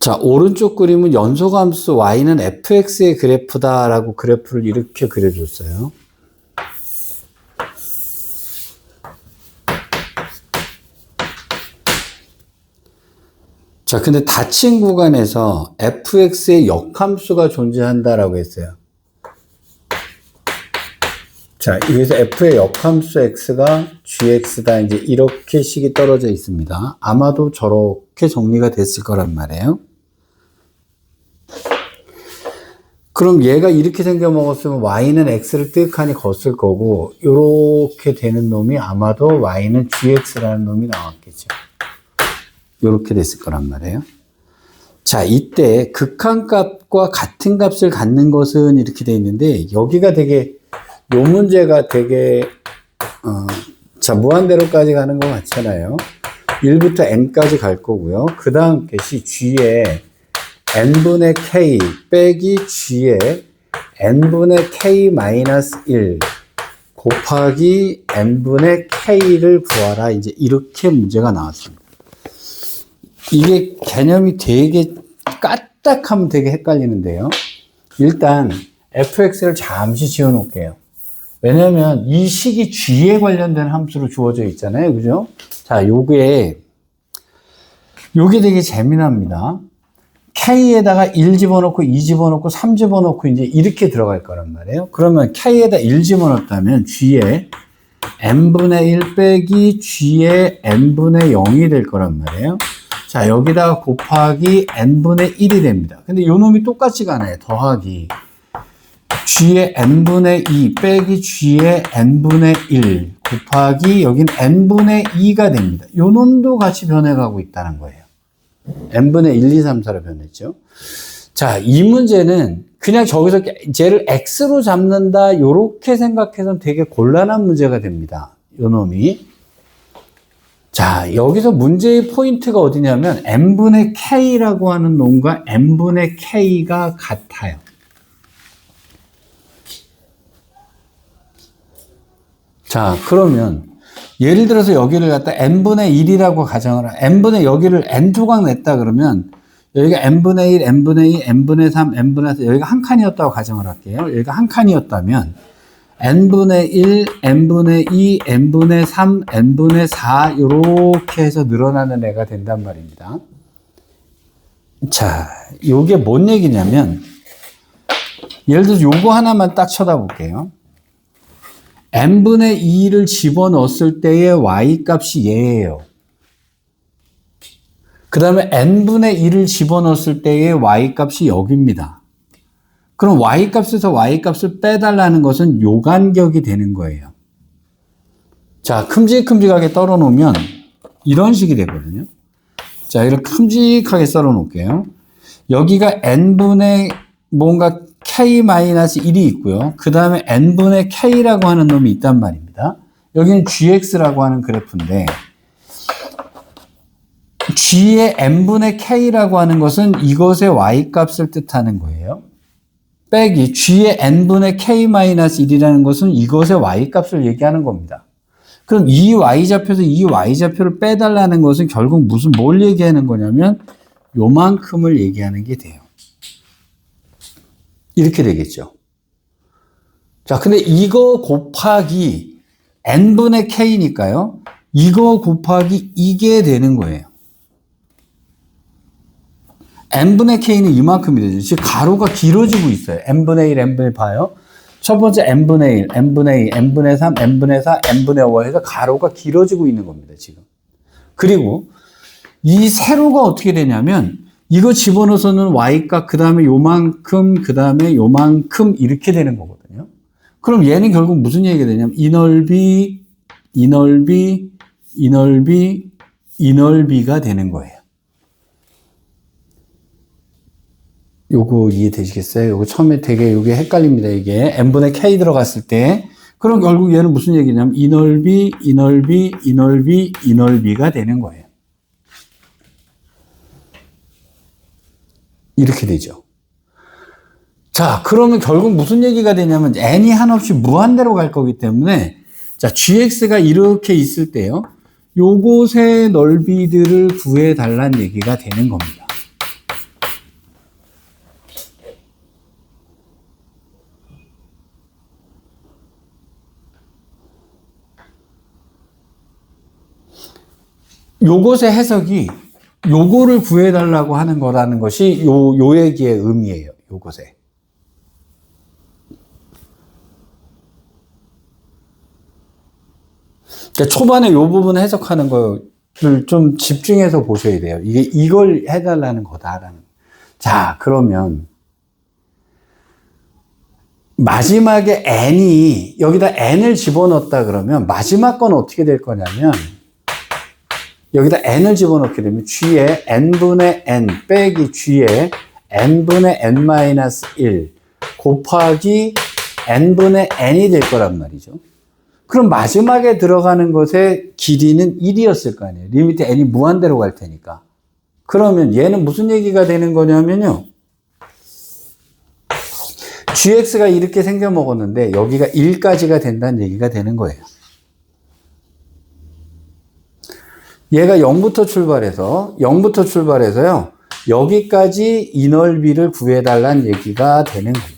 자, 오른쪽 그림은 연소함수 y는 fx의 그래프다라고 그래프를 이렇게 그려줬어요. 자, 근데 닫힌 구간에서 fx의 역함수가 존재한다라고 했어요. 자, 여기서 f의 역함수 x가 gx다. 이제 이렇게 식이 떨어져 있습니다. 아마도 저렇게 정리가 됐을 거란 말이에요. 그럼 얘가 이렇게 생겨 먹었으면 y는 x를 뜩하니 걷을 거고, 요렇게 되는 놈이 아마도 y는 gx라는 놈이 나왔겠죠. 요렇게 됐을 거란 말이에요. 자, 이때 극한값과 같은 값을 갖는 것은 이렇게 돼 있는데, 여기가 되게, 요 문제가 되게, 자, 무한대로까지 가는 것 같잖아요. 1부터 n까지 갈 거고요. 그 다음 것이 g에 n분의 k 빼기 g에 n분의 k 마이너스 1 곱하기 n분의 k를 구하라. 이제 이렇게 문제가 나왔습니다. 이게 개념이 되게 까딱하면 되게 헷갈리는데요. 일단 fx를 잠시 지워 놓을게요. 왜냐면 이 식이 g에 관련된 함수로 주어져 있잖아요. 그죠? 자, 요게 되게 재미납니다. k에다가 1 집어넣고 2 집어넣고 3 집어넣고 이제 이렇게 들어갈 거란 말이에요. 그러면 k에다 1 집어넣었다면 g에 n분의 1 빼기 g에 n분의 0이 될 거란 말이에요. 자, 여기다가 곱하기 n분의 1이 됩니다. 근데 요 놈이 똑같이 가네. 더하기 g의 n분의 2 빼기 g의 n분의 1 곱하기 여긴 n분의 2가 됩니다. 요 놈도 같이 변해가고 있다는 거예요. n분의 1, 2, 3, 4로 변했죠. 자, 이 문제는 그냥 저기서 쟤를 x로 잡는다 요렇게 생각해서는 되게 곤란한 문제가 됩니다. 요 놈이. 자, 여기서 문제의 포인트가 어디냐면 n분의 k라고 하는 놈과 n분의 k가 같아요. 자, 그러면 예를 들어서 여기를 갖다 n분의 1이라고 가정을 n분의 여기를 n조각 냈다 그러면 여기가 n분의 1, n분의 2, n분의 3, n분의 4 여기가 한 칸이었다고 가정을 할게요. 여기가 한 칸이었다면 n분의 1, n분의 2, n분의 3, n분의 4 이렇게 해서 늘어나는 애가 된단 말입니다. 자, 요게 뭔 얘기냐면 예를 들어서 요거 하나만 딱 쳐다볼게요. n분의 2를 집어넣었을 때의 y값이 얘예요. 그 다음에 n분의 1을 집어넣었을 때의 y값이 여기입니다. 그럼 y값에서 y값을 빼달라는 것은 요 간격이 되는 거예요. 자, 큼직큼직하게 떨어놓으면 이런 식이 되거든요. 자, 이렇게 큼직하게 썰어 놓을게요. 여기가 n분의 뭔가 k-1이 있고요. 그 다음에 n분의 k라고 하는 놈이 있단 말입니다. 여기는 gx라고 하는 그래프인데 g의 n분의 k라고 하는 것은 이것의 y값을 뜻하는 거예요. 빼기 g의 n분의 k-1이라는 것은 이것의 y값을 얘기하는 겁니다. 그럼 이 y좌표에서 이 y좌표를 빼달라는 것은 결국 뭘 얘기하는 거냐면 요만큼을 얘기하는 게 돼요. 이렇게 되겠죠. 자, 근데 이거 곱하기 n분의 k니까요. 이거 곱하기 이게 되는 거예요. n분의 k는 이만큼이 되죠. 지금 가로가 길어지고 있어요. n분의 1, n분의 봐요. 첫 번째 n분의 1, n분의 2, n분의 3, n분의 4, n분의 5 해서 가로가 길어지고 있는 겁니다. 지금. 그리고 이 세로가 어떻게 되냐면 이거 집어넣어서는 y값, 그 다음에 요만큼, 그 다음에 요만큼 이렇게 되는 거거든요. 그럼 얘는 결국 무슨 얘기가 되냐면 이 넓이, 이 넓이, 이 넓이, 이 넓이가 되는 거예요. 요거 이해되시겠어요? 요거 처음에 되게 요게 헷갈립니다. 이게 n분의 k 들어갔을 때. 그럼 결국 얘는 무슨 얘기냐면 이 넓이, 이 넓이, 이 넓이, 이 넓이가 되는 거예요. 이렇게 되죠. 자, 그러면 결국 무슨 얘기가 되냐면 n이 한없이 무한대로 갈 거기 때문에 자, gx가 이렇게 있을 때요. 요곳의 넓이들을 구해달라는 얘기가 되는 겁니다. 요것의 해석이 요거를 구해달라고 하는 거라는 것이 요 얘기의 의미예요. 요것에. 그러니까 초반에 요 부분 해석하는 거를 좀 집중해서 보셔야 돼요. 이게 이걸 해달라는 거다라는. 자, 그러면 마지막에 n이 여기다 n을 집어넣었다 그러면 마지막 건 어떻게 될 거냐면 여기다 n을 집어넣게 되면 g에 n분의 n 빼기 g에 n분의 n-1 곱하기 n분의 n이 될 거란 말이죠. 그럼 마지막에 들어가는 것의 길이는 1이었을 거 아니에요. 리미트 n이 무한대로 갈 테니까. 그러면 얘는 무슨 얘기가 되는 거냐면요. gx가 이렇게 생겨 먹었는데 여기가 1까지가 된다는 얘기가 되는 거예요. 얘가 0부터 출발해서요. 여기까지 이 넓이를 구해달라는 얘기가 되는 거예요.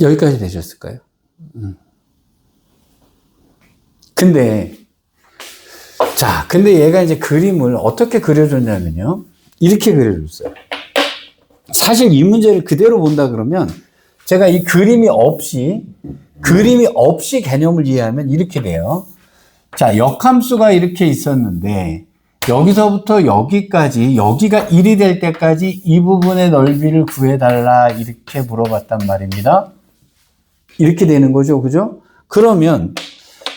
여기까지 되셨을까요? 근데 얘가 이제 그림을 어떻게 그려줬냐면요. 이렇게 그려줬어요. 사실 이 문제를 그대로 본다 그러면 제가 이 그림이 없이 개념을 이해하면 이렇게 돼요. 자, 역함수가 이렇게 있었는데 여기서부터 여기까지, 여기가 1이 될 때까지 이 부분의 넓이를 구해달라 이렇게 물어봤단 말입니다. 이렇게 되는 거죠. 그죠? 그러면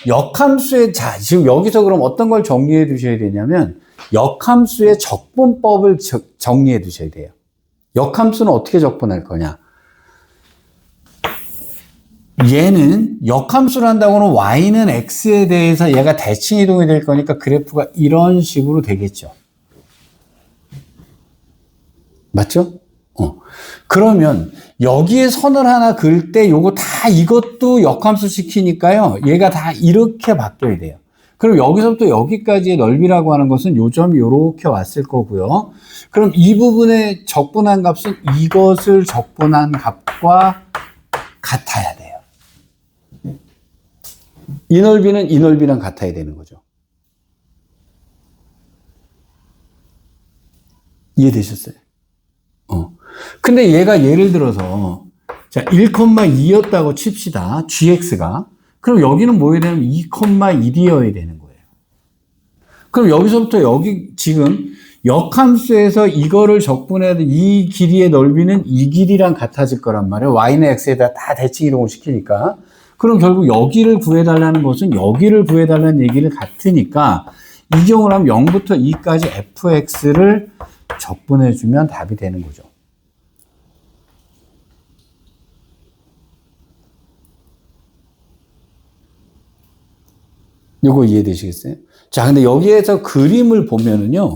역함수의, 자, 지금 여기서 그럼 어떤 걸 정리해 두셔야 되냐면 역함수의 적분법을 정리해 두셔야 돼요. 역함수는 어떻게 적분할 거냐? 얘는 역함수를 한다고는 y는 x에 대해서 얘가 대칭 이동이 될 거니까 그래프가 이런 식으로 되겠죠. 맞죠? 그러면 여기에 선을 하나 그을 때 요거 다 이것도 역함수 시키니까요. 얘가 다 이렇게 바뀌어야 돼요. 그럼 여기서부터 여기까지의 넓이라고 하는 것은 요 점이 요렇게 왔을 거고요. 그럼 이 부분에 적분한 값은 이것을 적분한 값과 같아야 돼요. 이 넓이는 이 넓이랑 같아야 되는 거죠. 이해되셨어요? 근데 얘가 예를 들어서 자 1,2였다고 칩시다. gx가. 그럼 여기는 뭐여야 되냐면 2,1이어야 되는 거예요. 그럼 여기서부터 여기 지금 역함수에서 이거를 적분해도 이 길이의 넓이는 이 길이랑 같아질 거란 말이에요. y는 x에다 다 대칭 이동을 시키니까. 그럼 결국 여기를 구해달라는 것은 여기를 구해달라는 얘기를 같으니까 이 경우를 하면 0부터 2까지 fx를 적분해주면 답이 되는 거죠. 요거 이해되시겠어요? 자, 근데 여기에서 그림을 보면은요,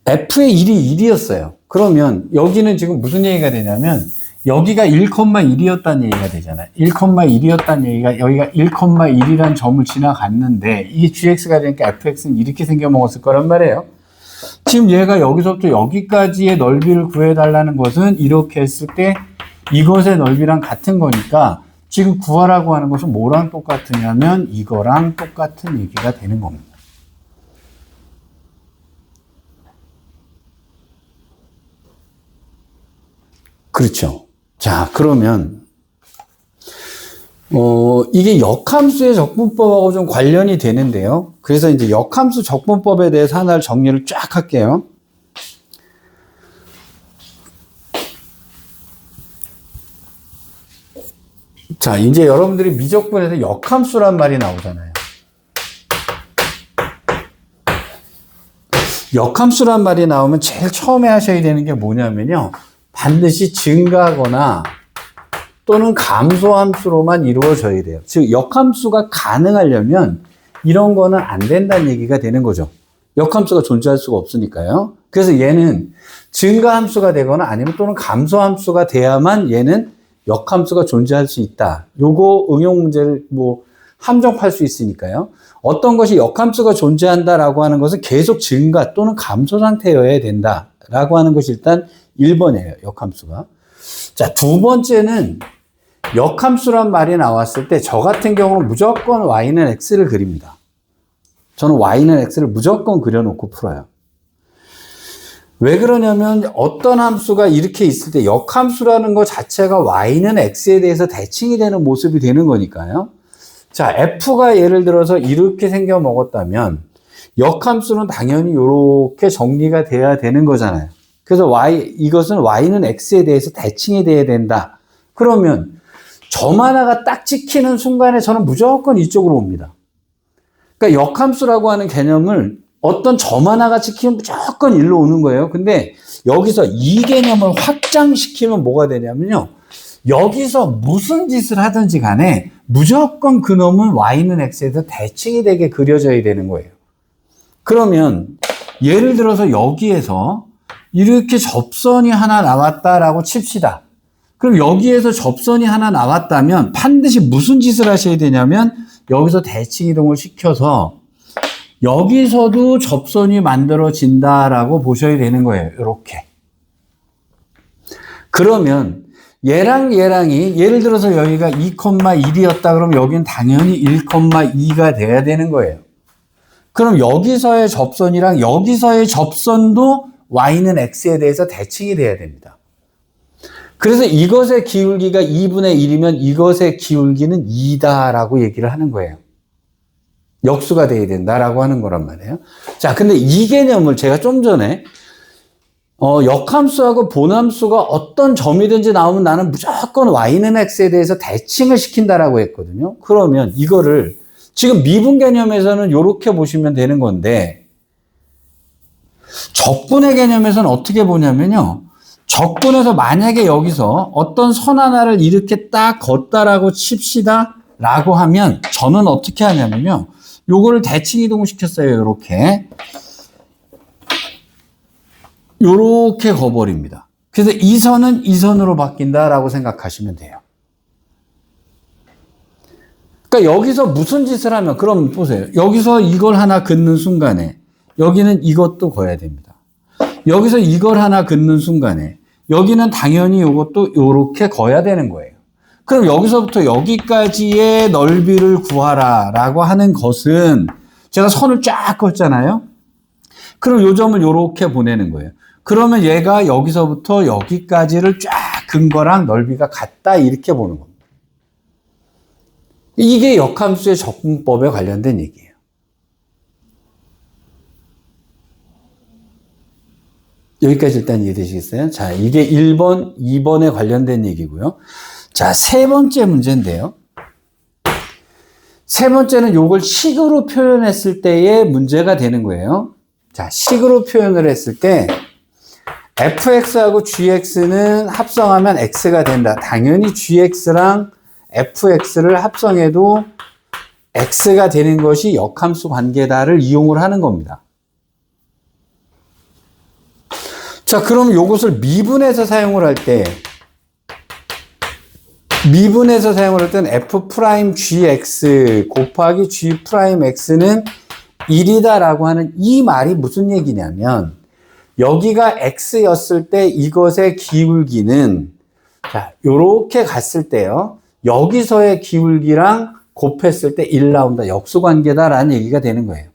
f의 1이 1이었어요. 그러면 여기는 지금 무슨 얘기가 되냐면, 여기가 1,1이었다는 얘기가 되잖아요. 1,1이었다는 얘기가 여기가 1,1이라는 점을 지나갔는데, 이게 gx가 되니까 fx는 이렇게 생겨먹었을 거란 말이에요. 지금 얘가 여기서부터 여기까지의 넓이를 구해달라는 것은 이렇게 했을 때 이것의 넓이랑 같은 거니까 지금 구하라고 하는 것은 뭐랑 똑같으냐면 이거랑 똑같은 얘기가 되는 겁니다. 그렇죠. 자, 그러면 이게 역함수의 적분법하고 좀 관련이 되는데요. 그래서 이제 역함수 적분법에 대해서 하나를 정리를 쫙 할게요. 자, 이제 여러분들이 미적분에서 역함수란 말이 나오잖아요. 역함수란 말이 나오면 제일 처음에 하셔야 되는 게 뭐냐면요. 반드시 증가하거나 또는 감소함수로만 이루어져야 돼요. 즉 역함수가 가능하려면 이런 거는 안 된다는 얘기가 되는 거죠. 역함수가 존재할 수가 없으니까요. 그래서 얘는 증가함수가 되거나 아니면 또는 감소함수가 돼야만 얘는 역함수가 존재할 수 있다. 요거 응용 문제를 뭐 함정팔 수 있으니까요. 어떤 것이 역함수가 존재한다라고 하는 것은 계속 증가 또는 감소 상태여야 된다라고 하는 것이 일단 1번이에요. 역함수가. 자, 두 번째는 역함수란 말이 나왔을 때 저 같은 경우는 무조건 y는 x를 그립니다. 저는 y는 x를 무조건 그려놓고 풀어요. 왜 그러냐면 어떤 함수가 이렇게 있을 때 역함수라는 것 자체가 y는 x에 대해서 대칭이 되는 모습이 되는 거니까요. 자, f가 예를 들어서 이렇게 생겨 먹었다면 역함수는 당연히 이렇게 정리가 돼야 되는 거잖아요. 그래서 이것은 y는 x에 대해서 대칭이 돼야 된다. 그러면 점 하나가 딱 찍히는 순간에 저는 무조건 이쪽으로 옵니다. 그러니까 역함수라고 하는 개념을 어떤 점 하나가 찍히면 무조건 일로 오는 거예요. 근데 여기서 이 개념을 확장시키면 뭐가 되냐면요. 여기서 무슨 짓을 하든지 간에 무조건 그놈은 y는 x에서 대칭이 되게 그려져야 되는 거예요. 그러면 예를 들어서 여기에서 이렇게 접선이 하나 나왔다라고 칩시다. 그럼 여기에서 접선이 하나 나왔다면 반드시 무슨 짓을 하셔야 되냐면 여기서 대칭 이동을 시켜서 여기서도 접선이 만들어진다라고 보셔야 되는 거예요. 이렇게. 그러면 얘랑 얘랑이 예를 들어서 여기가 2,1이었다 그러면 여기는 당연히 1,2가 돼야 되는 거예요. 그럼 여기서의 접선이랑 여기서의 접선도 y는 x에 대해서 대칭이 돼야 됩니다. 그래서 이것의 기울기가 2분의 1이면 이것의 기울기는 2다라고 얘기를 하는 거예요. 역수가 돼야 된다라고 하는 거란 말이에요. 자, 근데 이 개념을 제가 좀 전에 역함수하고 본함수가 어떤 점이든지 나오면 나는 무조건 y는 x에 대해서 대칭을 시킨다라고 했거든요. 그러면 이거를 지금 미분 개념에서는 이렇게 보시면 되는 건데 적분의 개념에서는 어떻게 보냐면요. 적분에서 만약에 여기서 어떤 선 하나를 이렇게 딱 걷다라고 칩시다 라고 하면 저는 어떻게 하냐면요. 요거를 대칭 이동을 시켰어요. 요렇게 거버립니다. 그래서 이 선은 이 선으로 바뀐다라고 생각하시면 돼요. 그러니까 여기서 무슨 짓을 하면 그럼 보세요. 여기서 이걸 하나 긋는 순간에 여기는 이것도 그어야 됩니다. 여기서 이걸 하나 긋는 순간에 여기는 당연히 이것도 요렇게 그어야 되는 거예요. 그럼 여기서부터 여기까지의 넓이를 구하라 라고 하는 것은 제가 선을 쫙 긋잖아요. 그럼 요 점을 요렇게 보내는 거예요. 그러면 얘가 여기서부터 여기까지를 쫙 근 거랑 넓이가 같다 이렇게 보는 겁니다. 이게 역함수의 적분법에 관련된 얘기예요. 여기까지 일단 이해되시겠어요? 자, 이게 1번, 2번에 관련된 얘기고요. 자, 세 번째 문제인데요. 세 번째는 요걸 식으로 표현했을 때의 문제가 되는 거예요. 자, 식으로 표현을 했을 때 fx하고 gx는 합성하면 x가 된다. 당연히 gx랑 fx를 합성해도 x가 되는 것이 역함수 관계다를 이용을 하는 겁니다. 자, 그럼 요것을 미분해서 사용을 할 때 때는 f'(gx) 곱하기 g'x는 1이다라고 하는 이 말이 무슨 얘기냐면 여기가 x였을 때 이것의 기울기는 자, 요렇게 갔을 때요. 여기서의 기울기랑 곱했을 때 1 나온다. 역수관계다라는 얘기가 되는 거예요.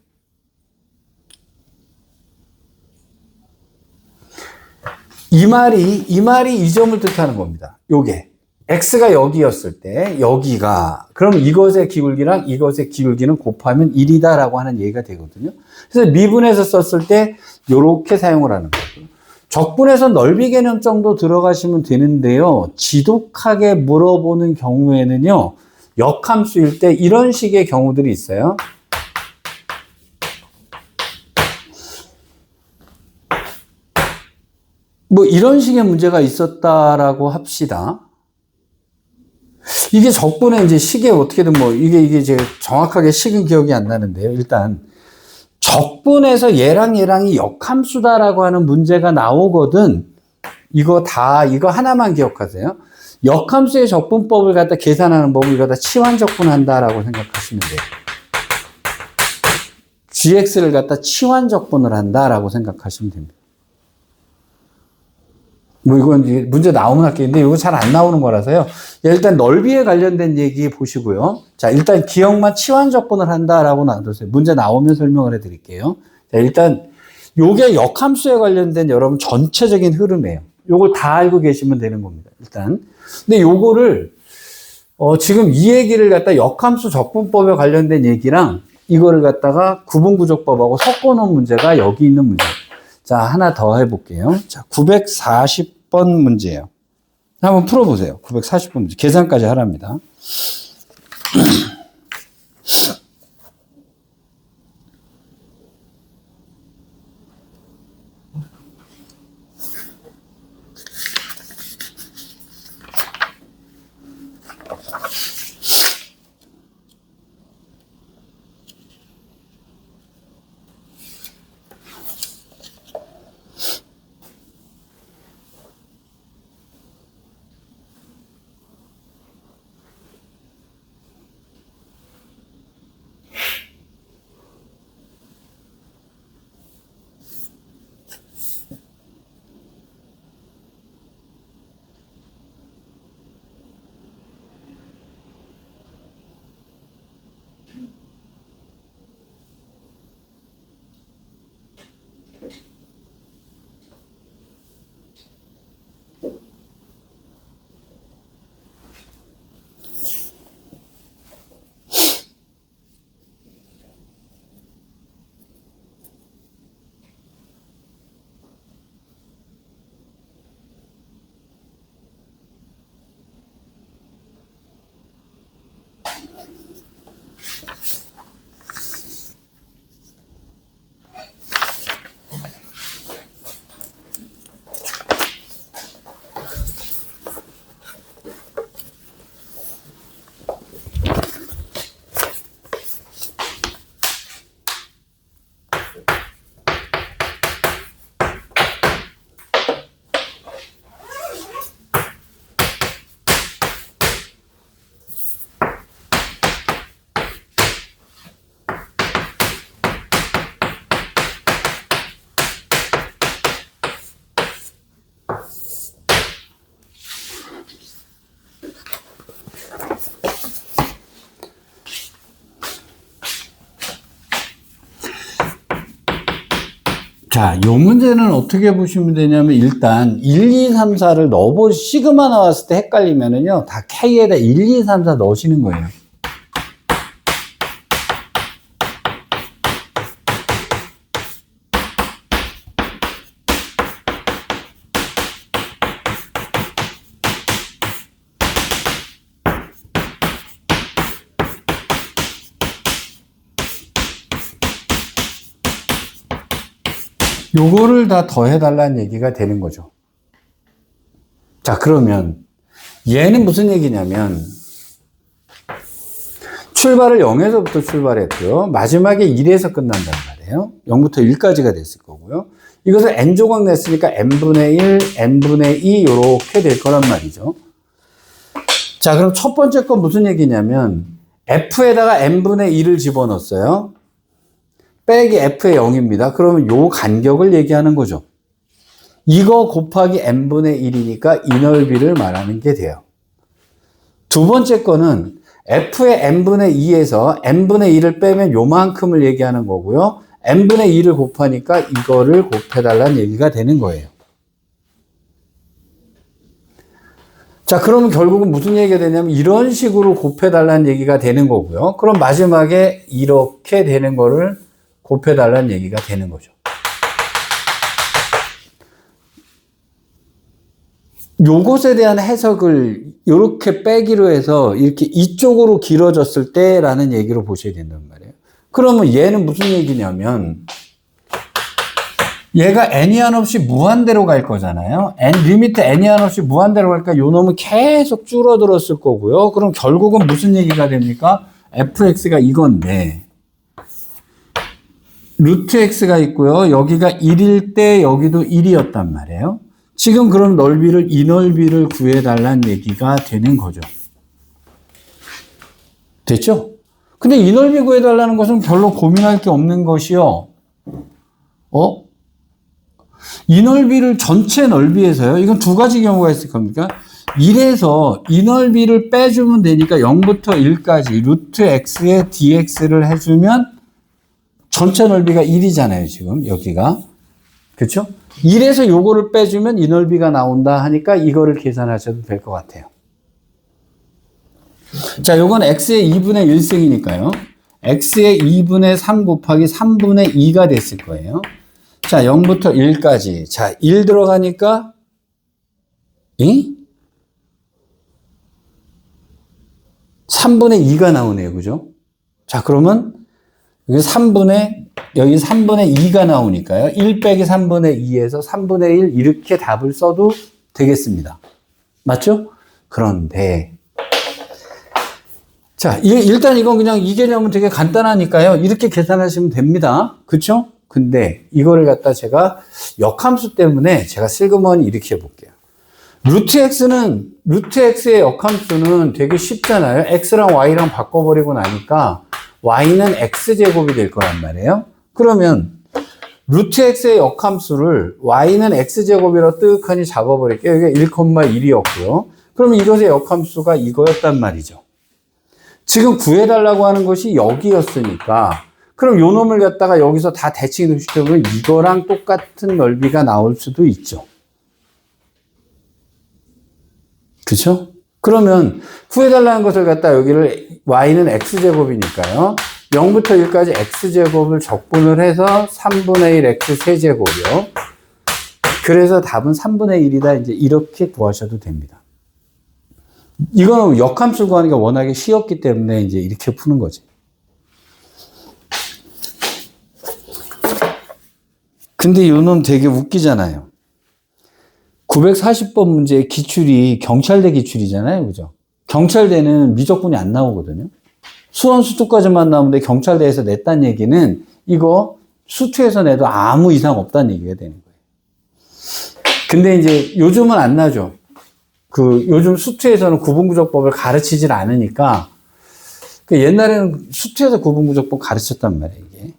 이 말이 이 점을 뜻하는 겁니다. 요게. x가 여기였을 때 여기가 그럼 이것의 기울기랑 이것의 기울기는 곱하면 1이다라고 하는 얘기가 되거든요. 그래서 미분해서 썼을 때 요렇게 사용을 하는 거고요. 적분해서 넓이 개념 정도 들어가시면 되는데요. 지독하게 물어보는 경우에는요. 역함수일 때 이런 식의 경우들이 있어요. 뭐 이런 식의 문제가 있었다라고 합시다. 이게 적분의 이제 식에 어떻게든 뭐 이게 이제 정확하게 식은 기억이 안 나는데요. 일단 적분에서 얘랑 얘랑이 역함수다라고 하는 문제가 나오거든. 이거 하나만 기억하세요. 역함수의 적분법을 갖다 계산하는 법을 이거 다 치환적분한다라고 생각하시면 돼요. gx를 갖다 치환적분을 한다라고 생각하시면 됩니다. 뭐 이건 이제 문제 나오면 할게인데 이거 잘 안 나오는 거라서요. 일단 넓이에 관련된 얘기 보시고요. 자, 일단 기억만 치환적분을 한다라고 놔두세요. 문제 나오면 설명을 해드릴게요. 자, 일단 요게 역함수에 관련된 여러분 전체적인 흐름이에요. 요걸 다 알고 계시면 되는 겁니다. 일단. 근데 요거를 지금 이 얘기를 갖다 역함수 적분법에 관련된 얘기랑 이거를 갖다가 구분구조법하고 섞어놓은 문제가 여기 있는 문제. 자, 하나 더 해볼게요. 자, 940번 문제예요. 한번 풀어보세요. 940번 문제. 계산까지 하랍니다. 자, 요 문제는 어떻게 보시면 되냐면 일단 1, 2, 3, 4를 시그마 나왔을 때 헷갈리면은요. 다 K에다 1, 2, 3, 4 넣으시는 거예요. 요거를 다 더해달라는 얘기가 되는 거죠. 자, 그러면 얘는 무슨 얘기냐면 출발을 0에서부터 출발했고요. 마지막에 1에서 끝난단 말이에요. 0부터 1까지가 됐을 거고요. 이것을 n조각 냈으니까 n분의 1, n분의 2 이렇게 될 거란 말이죠. 자, 그럼 첫 번째 건 무슨 얘기냐면 f에다가 n분의 2를 집어넣었어요. 빼기 f의 0입니다. 그러면 요 간격을 얘기하는 거죠. 이거 곱하기 n분의 1이니까 이 넓이를 말하는 게 돼요. 두 번째 거는 f의 n분의 2에서 n분의 1을 빼면 요만큼을 얘기하는 거고요. n분의 2를 곱하니까 이거를 곱해달라는 얘기가 되는 거예요. 자, 그러면 결국은 무슨 얘기가 되냐면 이런 식으로 곱해달라는 얘기가 되는 거고요. 그럼 마지막에 이렇게 되는 거를 곱해달라는 얘기가 되는 거죠. 요것에 대한 해석을 이렇게 빼기로 해서 이렇게 이쪽으로 길어졌을 때라는 얘기로 보셔야 된단 말이에요. 그러면 얘는 무슨 얘기냐면 얘가 n이 한없이 무한대로 갈 거잖아요. 리미트 n이 한없이 무한대로 갈까 요 놈은 계속 줄어들었을 거고요. 그럼 결국은 무슨 얘기가 됩니까? fx가 이건데 루트 x가 있고요. 여기가 1일 때 여기도 1이었단 말이에요. 지금 그럼 넓이를 이 넓이를 구해달라는 얘기가 되는 거죠. 됐죠? 근데 이 넓이 구해달라는 것은 별로 고민할 게 없는 것이요. 이 넓이를 전체 넓이에서요. 이건 두 가지 경우가 있을 겁니까? 1에서 이 넓이를 빼주면 되니까 0부터 1까지 루트 x에 dx를 해주면 전체 넓이가 1이잖아요. 지금 여기가. 그렇죠? 1에서 요거를 빼주면 이 넓이가 나온다 하니까 이거를 계산하셔도 될 것 같아요. 자, 요건 x의 2분의 1승이니까요. x의 2분의 3 곱하기 3분의 2가 됐을 거예요. 자, 0부터 1까지. 자, 1 들어가니까 3분의 2가 나오네요. 그죠? 자, 그러면 여기 3분의 2가 나오니까요. 1 빼기 3분의 2에서 3분의 1 이렇게 답을 써도 되겠습니다. 맞죠? 그런데 자, 일단 이건 그냥 이 개념은 되게 간단하니까요. 이렇게 계산하시면 됩니다. 그쵸? 근데 이거를 갖다 제가 역함수 때문에 제가 슬그머니 이렇게 해볼게요. 루트 x의 역함수는 되게 쉽잖아요. x랑 y랑 바꿔버리고 나니까 y는 x제곱이 될 거란 말이에요. 그러면 루트 x의 역함수를 y는 x제곱이라고 뜨악하니 잡아버릴게요. 이게 1,1이었고요. 그러면 이것의 역함수가 이거였단 말이죠. 지금 구해달라고 하는 것이 여기였으니까 그럼 요 놈을 갖다가 여기서 다 대칭 시켜보면 이거랑 똑같은 넓이가 나올 수도 있죠. 그쵸? 그러면 구해달라는 것을 갖다 여기를 y는 x제곱이니까요. 0부터 1까지 x제곱을 적분을 해서 3분의 1 x 세제곱이요. 그래서 답은 3분의 1이다. 이제 이렇게 구하셔도 됩니다. 이거는 역함수 구하기가 워낙에 쉬웠기 때문에 이제 이렇게 푸는 거지. 근데 요 놈 되게 웃기잖아요. 940번 문제의 기출이 경찰대 기출이잖아요. 그죠? 경찰대는 미적분이 안 나오거든요. 수원 수투까지만 나오는데 경찰대에서 냈다는 얘기는 이거 수투에서 내도 아무 이상 없다는 얘기가 되는 거예요. 근데 이제 요즘은 안 나죠. 요즘 수투에서는 구분구조법을 가르치질 않으니까 옛날에는 수투에서 구분구조법 가르쳤단 말이에요. 이게.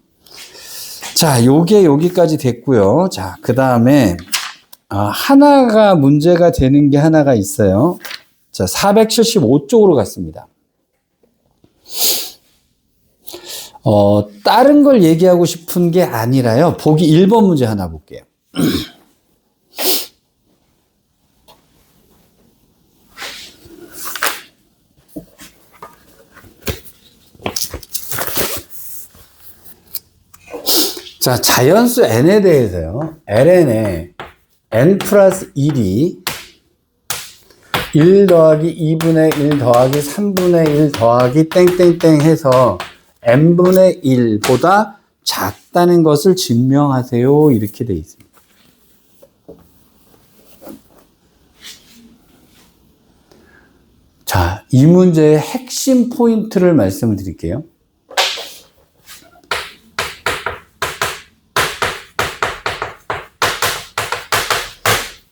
자, 요게 여기까지 됐고요. 자, 그 다음에 하나가 문제가 되는 게 하나가 있어요. 자, 475쪽으로 갔습니다. 다른 걸 얘기하고 싶은 게 아니라요. 보기 1번 문제 하나 볼게요. 자, 자연수 n에 대해서요. ln에 n 플러스 1이 1 더하기 2분의 1 더하기 3분의 1 더하기 땡땡땡 해서 n분의 1보다 작다는 것을 증명하세요. 이렇게 되어 있습니다. 자, 이 문제의 핵심 포인트를 말씀을 드릴게요.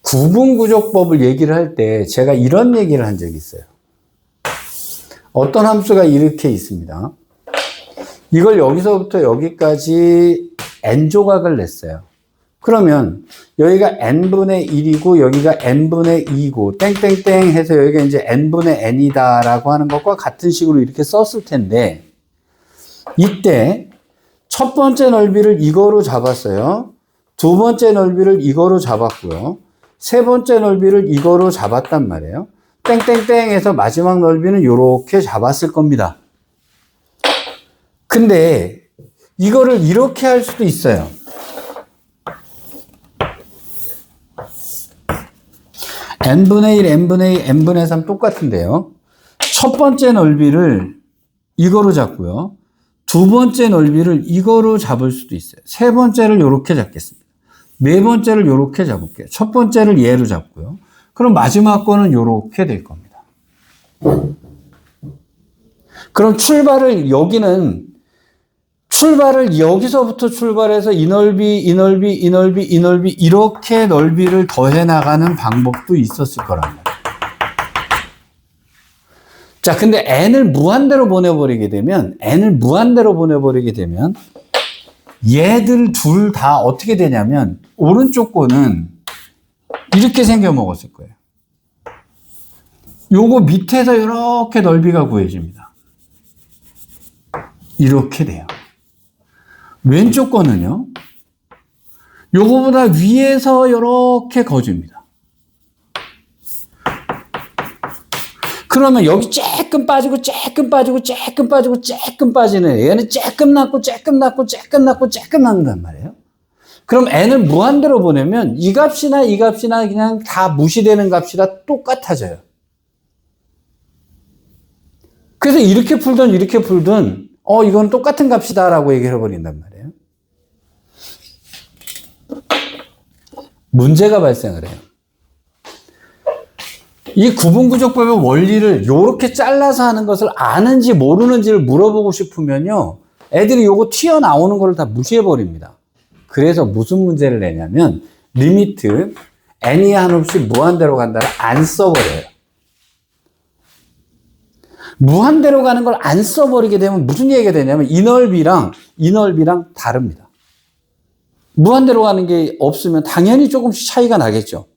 구분구조법을 얘기를 할 때 제가 이런 얘기를 한 적이 있어요. 어떤 함수가 이렇게 있습니다. 이걸 여기서부터 여기까지 n조각을 냈어요. 그러면 여기가 n분의 1이고 여기가 n분의 2고 땡땡땡 해서 여기가 이제 n분의 n이다 라고 하는 것과 같은 식으로 이렇게 썼을 텐데 이때 첫 번째 넓이를 이거로 잡았어요. 두 번째 넓이를 이거로 잡았고요. 세 번째 넓이를 이거로 잡았단 말이에요. 땡땡땡 해서 마지막 넓이는 이렇게 잡았을 겁니다. 근데 이거를 이렇게 할 수도 있어요. n분의 1, n분의 2, n분의 3 똑같은데요. 첫 번째 넓이를 이거로 잡고요. 두 번째 넓이를 이거로 잡을 수도 있어요. 세 번째를 이렇게 잡겠습니다. 네 번째를 이렇게 잡을게요. 첫 번째를 얘로 잡고요. 그럼 마지막 거는 이렇게 될 겁니다. 그럼 출발을 여기는 출발을 여기서부터 출발해서 이 넓이, 이 넓이, 이 넓이, 이 넓이 이렇게 넓이를 더해 나가는 방법도 있었을 거란 말이에요. 자, 근데 n을 무한대로 보내버리게 되면 얘들 둘 다 어떻게 되냐면 오른쪽 거는 이렇게 생겨 먹었을 거예요. 요거 밑에서 이렇게 넓이가 구해집니다. 이렇게 돼요. 왼쪽 거는요, 요거보다 위에서 이렇게 거줍니다. 그러면 여기 조금 빠지고, 조금 빠지고, 조금 빠지고, 조금 빠지는 얘는 조금 낮고, 조금 낮고, 조금 낮고, 조금 낮는단 말이에요. 그럼 n을 무한대로 보내면 이 값이나 이 값이나 그냥 다 무시되는 값이라 똑같아져요. 그래서 이렇게 풀든 이건 똑같은 값이다라고 얘기를 해버린단 말이에요. 문제가 발생을 해요. 이 구분구조법의 원리를 이렇게 잘라서 하는 것을 아는지 모르는지를 물어보고 싶으면요, 애들이 요거 튀어나오는 거를 다 무시해버립니다. 그래서 무슨 문제를 내냐면 리미트 n이 한없이 무한대로 간다를 안 써버려요. 무한대로 가는 걸 안 써버리게 되면 무슨 얘기가 되냐면 이 넓이랑 다릅니다. 무한대로 가는 게 없으면 당연히 조금씩 차이가 나겠죠.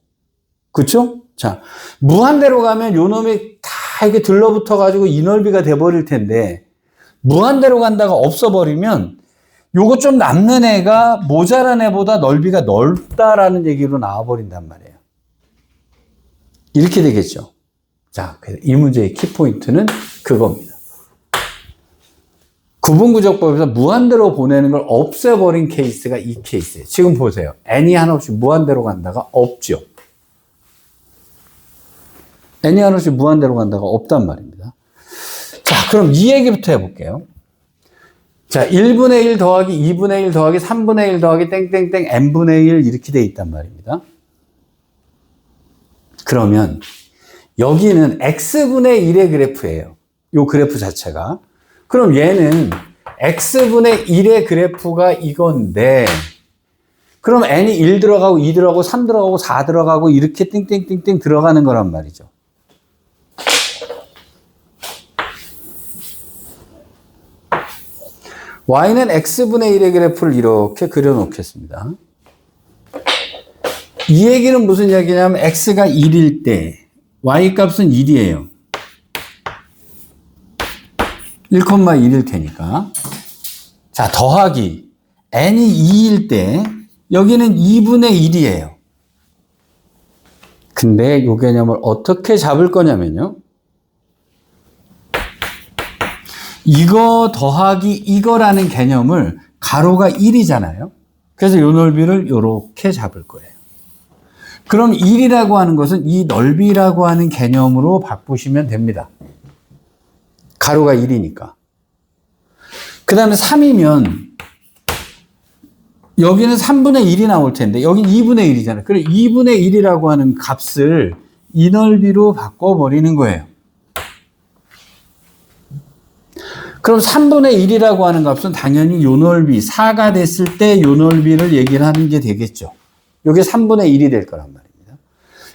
그쵸? 자, 무한대로 가면 요 놈이 다 이렇게 들러붙어 가지고 이 넓이가 돼버릴 텐데, 무한대로 간다가 없어버리면 요거 좀 남는 애가 모자란 애보다 넓이가 넓다라는 얘기로 나와버린단 말이에요. 이렇게 되겠죠. 자, 이 문제의 키포인트는 그겁니다. 구분구조법에서 무한대로 보내는 걸 없애버린 케이스가 이 케이스예요. 지금 보세요. n이 한없이 무한대로 간다가 없죠. n이 한없이 무한대로 간다가 없단 말입니다. 자, 그럼 이 얘기부터 해볼게요. 자, 1분의 1 더하기 2분의 1 더하기 3분의 1 더하기 땡땡땡 n분의 1 이렇게 돼 있단 말입니다. 그러면 여기는 x분의 1의 그래프예요. 요 그래프 자체가. 그럼 얘는 x분의 1의 그래프가 이건데, 그럼 n이 1 들어가고 2 들어가고 3 들어가고 4 들어가고 이렇게 띵띵띵띵 들어가는 거란 말이죠. y는 x분의 1의 그래프를 이렇게 그려놓겠습니다. 이 얘기는 무슨 이야기냐면 x가 1일 때 y 값은 1이에요. 1,1일 테니까. 자, 더하기 n이 2일 때 여기는 2분의 1이에요. 근데 이 개념을 어떻게 잡을 거냐면요, 이거 더하기 이거라는 개념을 가로가 1이잖아요. 그래서 이 넓이를 이렇게 잡을 거예요. 그럼 1이라고 하는 것은 이 넓이라고 하는 개념으로 바꾸시면 됩니다. 가로가 1이니까. 그 다음에 3이면 여기는 3분의 1이 나올 텐데 여긴 2분의 1이잖아요. 그럼 2분의 1이라고 하는 값을 이 넓이로 바꿔버리는 거예요. 그럼 3분의 1이라고 하는 값은 당연히 요 넓이, 4가 됐을 때 요 넓이를 얘기를 하는 게 되겠죠. 요게 3분의 1이 될 거란 말입니다.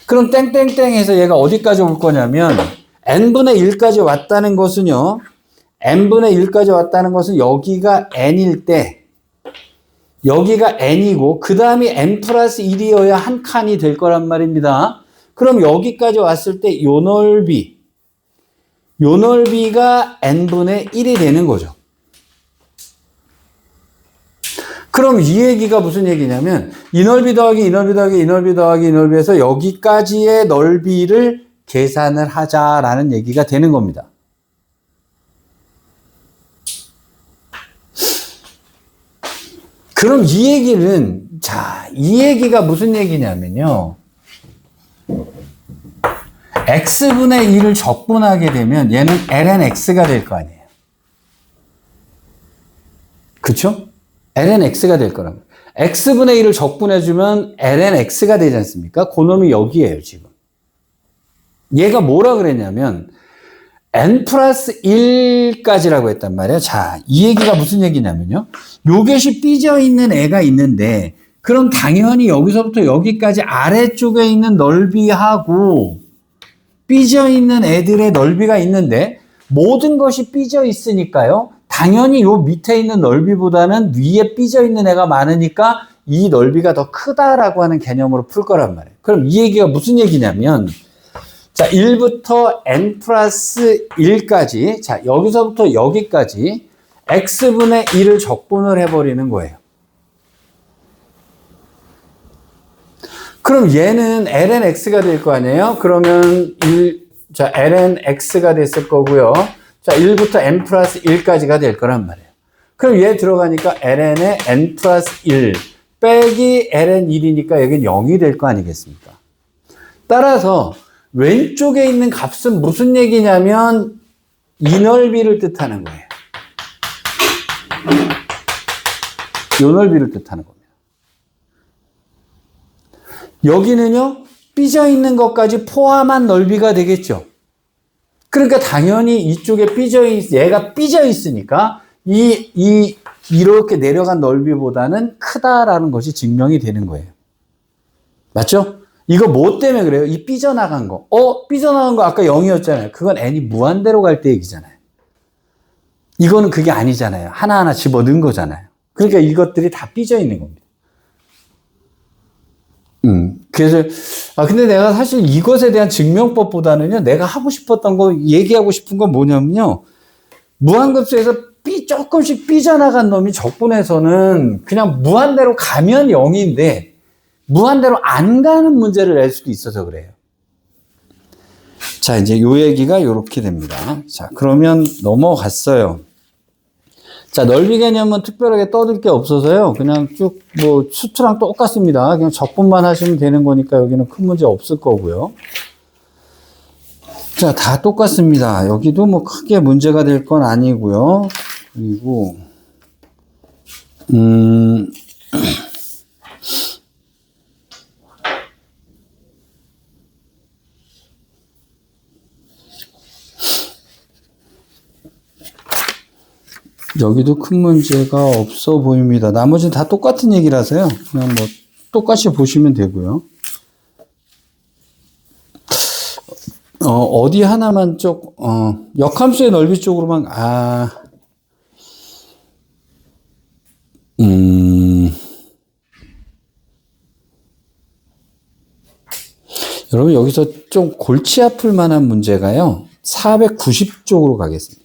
그럼 땡땡땡에서 얘가 어디까지 올 거냐면 n분의 1까지 왔다는 것은요, n분의 1까지 왔다는 것은 여기가 n일 때 여기가 n이고 그 다음이 n 플러스 1이어야 한 칸이 될 거란 말입니다. 그럼 여기까지 왔을 때 요 넓이가 n분의 1이 되는 거죠. 그럼 이 얘기가 무슨 얘기냐면 이 넓이 더하기 이 넓이 더하기 이 넓이 더하기 이 넓이에서 여기까지의 넓이를 계산을 하자라는 얘기가 되는 겁니다. 그럼 이 얘기는, 자, 이 얘기가 무슨 얘기냐면요, x분의 1을 적분하게 되면 얘는 lnx가 될 거 아니에요. 그쵸? lnx가 될 거라고. x분의 1을 적분해주면 lnx가 되지 않습니까? 그놈이 여기에요, 지금. 얘가 뭐라 그랬냐면 n 플러스 1까지라고 했단 말이에요. 자, 이 얘기가 무슨 얘기냐면요. 요것이 삐져 있는 애가 있는데, 그럼 당연히 여기서부터 여기까지 아래쪽에 있는 넓이하고 삐져 있는 애들의 넓이가 있는데, 모든 것이 삐져 있으니까요. 당연히 요 밑에 있는 넓이보다는 위에 삐져 있는 애가 많으니까 이 넓이가 더 크다라고 하는 개념으로 풀 거란 말이에요. 그럼 이 얘기가 무슨 얘기냐면, 자, 1부터 n 플러스 1까지, 자, 여기서부터 여기까지 x분의 1을 적분을 해버리는 거예요. 그럼 얘는 lnx가 될 거 아니에요? 그러면 자, lnx가 됐을 거고요. 자, 1부터 n 플러스 1까지가 될 거란 말이에요. 그럼 얘 들어가니까 ln의 n 플러스 1 빼기 ln 1이니까 여긴 0이 될 거 아니겠습니까? 따라서 왼쪽에 있는 값은 무슨 얘기냐면 이 넓이를 뜻하는 거예요. 이 넓이를 뜻하는 겁니다. 여기는요, 삐져 있는 것까지 포함한 넓이가 되겠죠. 그러니까 당연히 이쪽에 얘가 삐져 있으니까 이렇게 내려간 넓이보다는 크다라는 것이 증명이 되는 거예요. 맞죠? 이거 뭐 때문에 그래요? 이 삐져나간 거. 삐져나간 거 아까 0이었잖아요. 그건 n이 무한대로 갈 때 얘기잖아요. 이거는 그게 아니잖아요. 하나하나 집어넣은 거잖아요. 그러니까 이것들이 다 삐져 있는 겁니다. 그래서, 근데 내가 사실 이것에 대한 증명법보다는요, 내가 하고 싶었던 거, 얘기하고 싶은 건 뭐냐면요, 무한급수에서 조금씩 삐져나간 놈이 적분에서는 그냥 무한대로 가면 0인데, 무한대로 안 가는 문제를 낼 수도 있어서 그래요. 자, 이제 요 얘기가 요렇게 됩니다. 자, 그러면 넘어갔어요. 자, 넓이 개념은 특별하게 떠들 게 없어서요. 그냥 쭉 수트랑 똑같습니다. 그냥 적분만 하시면 되는 거니까 여기는 큰 문제 없을 거고요. 자, 다 똑같습니다. 여기도 크게 문제가 될 건 아니고요. 그리고 여기도 큰 문제가 없어 보입니다. 나머지는 다 똑같은 얘기라서요. 그냥 똑같이 보시면 되고요. 어디 하나만 역함수의 넓이 쪽으로만, 여러분, 여기서 좀 골치 아플 만한 문제가요. 490쪽으로 가겠습니다.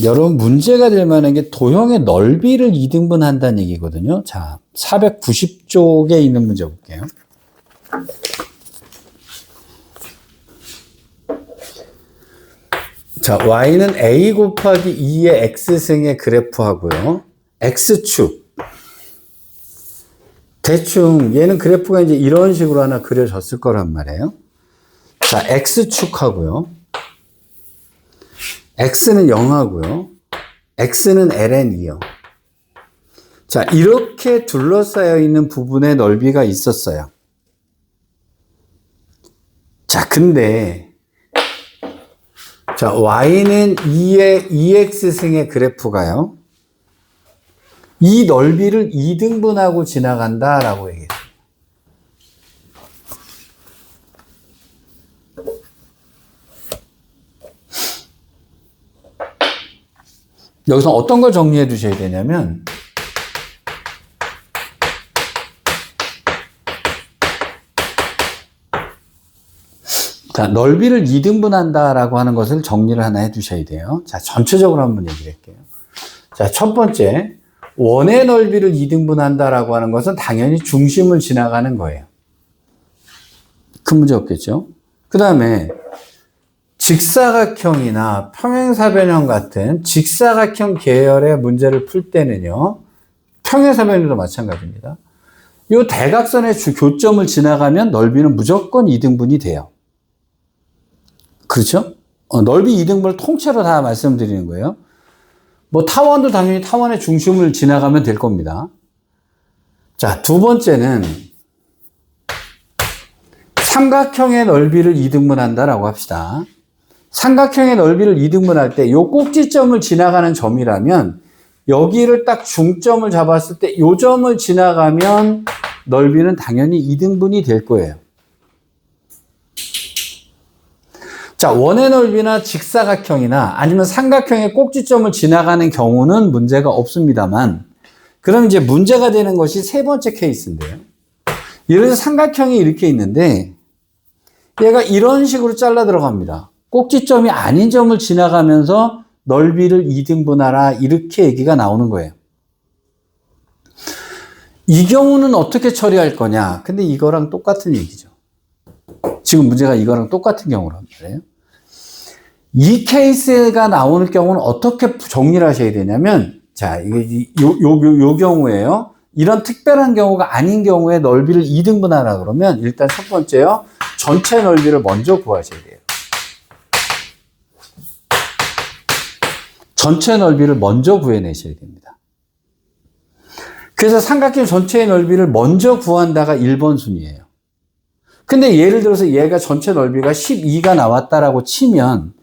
여러분, 문제가 될 만한 게 도형의 넓이를 2등분 한다는 얘기거든요. 자, 490쪽에 있는 문제 볼게요. 자, y는 a 곱하기 2의 x승의 그래프 하고요. x축. 대충 얘는 그래프가 이제 이런 식으로 하나 그려졌을 거란 말이에요. 자, x축 하고요. x는 0하고요. x는 ln이요. 자, 이렇게 둘러싸여 있는 부분의 넓이가 있었어요. 자, 근데 자, y는 2의 2x승의 그래프가요. 이 넓이를 2등분하고 지나간다라고 얘기해요. 여기서 어떤 걸 정리해 두셔야 되냐면, 자, 넓이를 2등분한다라고 하는 것을 정리를 하나 해 두셔야 돼요. 자, 전체적으로 한번 얘기를 할게요. 자, 첫 번째, 원의 넓이를 2등분한다라고 하는 것은 당연히 중심을 지나가는 거예요. 큰 문제 없겠죠? 그 다음에, 직사각형이나 평행사변형 같은 직사각형 계열의 문제를 풀 때는요, 평행사변형도 마찬가지입니다. 이 대각선의 교점을 지나가면 넓이는 무조건 2등분이 돼요. 그렇죠? 넓이 2등분을 통째로 다 말씀드리는 거예요. 뭐 타원도 당연히 타원의 중심을 지나가면 될 겁니다. 자, 두 번째는 삼각형의 넓이를 2등분한다라고 합시다. 삼각형의 넓이를 2등분할 때 이 꼭지점을 지나가는 점이라면 여기를 딱 중점을 잡았을 때 이 점을 지나가면 넓이는 당연히 2등분이 될 거예요. 자, 원의 넓이나 직사각형이나 아니면 삼각형의 꼭지점을 지나가는 경우는 문제가 없습니다만, 그럼 이제 문제가 되는 것이 세 번째 케이스인데요. 예를 들어서 삼각형이 이렇게 있는데 얘가 이런 식으로 잘라 들어갑니다. 꼭지점이 아닌 점을 지나가면서 넓이를 2등분하라, 이렇게 얘기가 나오는 거예요. 이 경우는 어떻게 처리할 거냐? 근데 이거랑 똑같은 얘기죠. 지금 문제가 이거랑 똑같은 경우란 말이에요. 이 케이스가 나오는 경우는 어떻게 정리를 하셔야 되냐면, 자, 요 경우에요. 이런 특별한 경우가 아닌 경우에 넓이를 2등분하라 그러면 일단 첫 번째요. 전체 넓이를 먼저 구하셔야 돼요. 전체 넓이를 먼저 구해내셔야 됩니다. 그래서 삼각형 전체의 넓이를 먼저 구한다가 1번 순위예요. 근데 예를 들어서 얘가 전체 넓이가 12가 나왔다라고 치면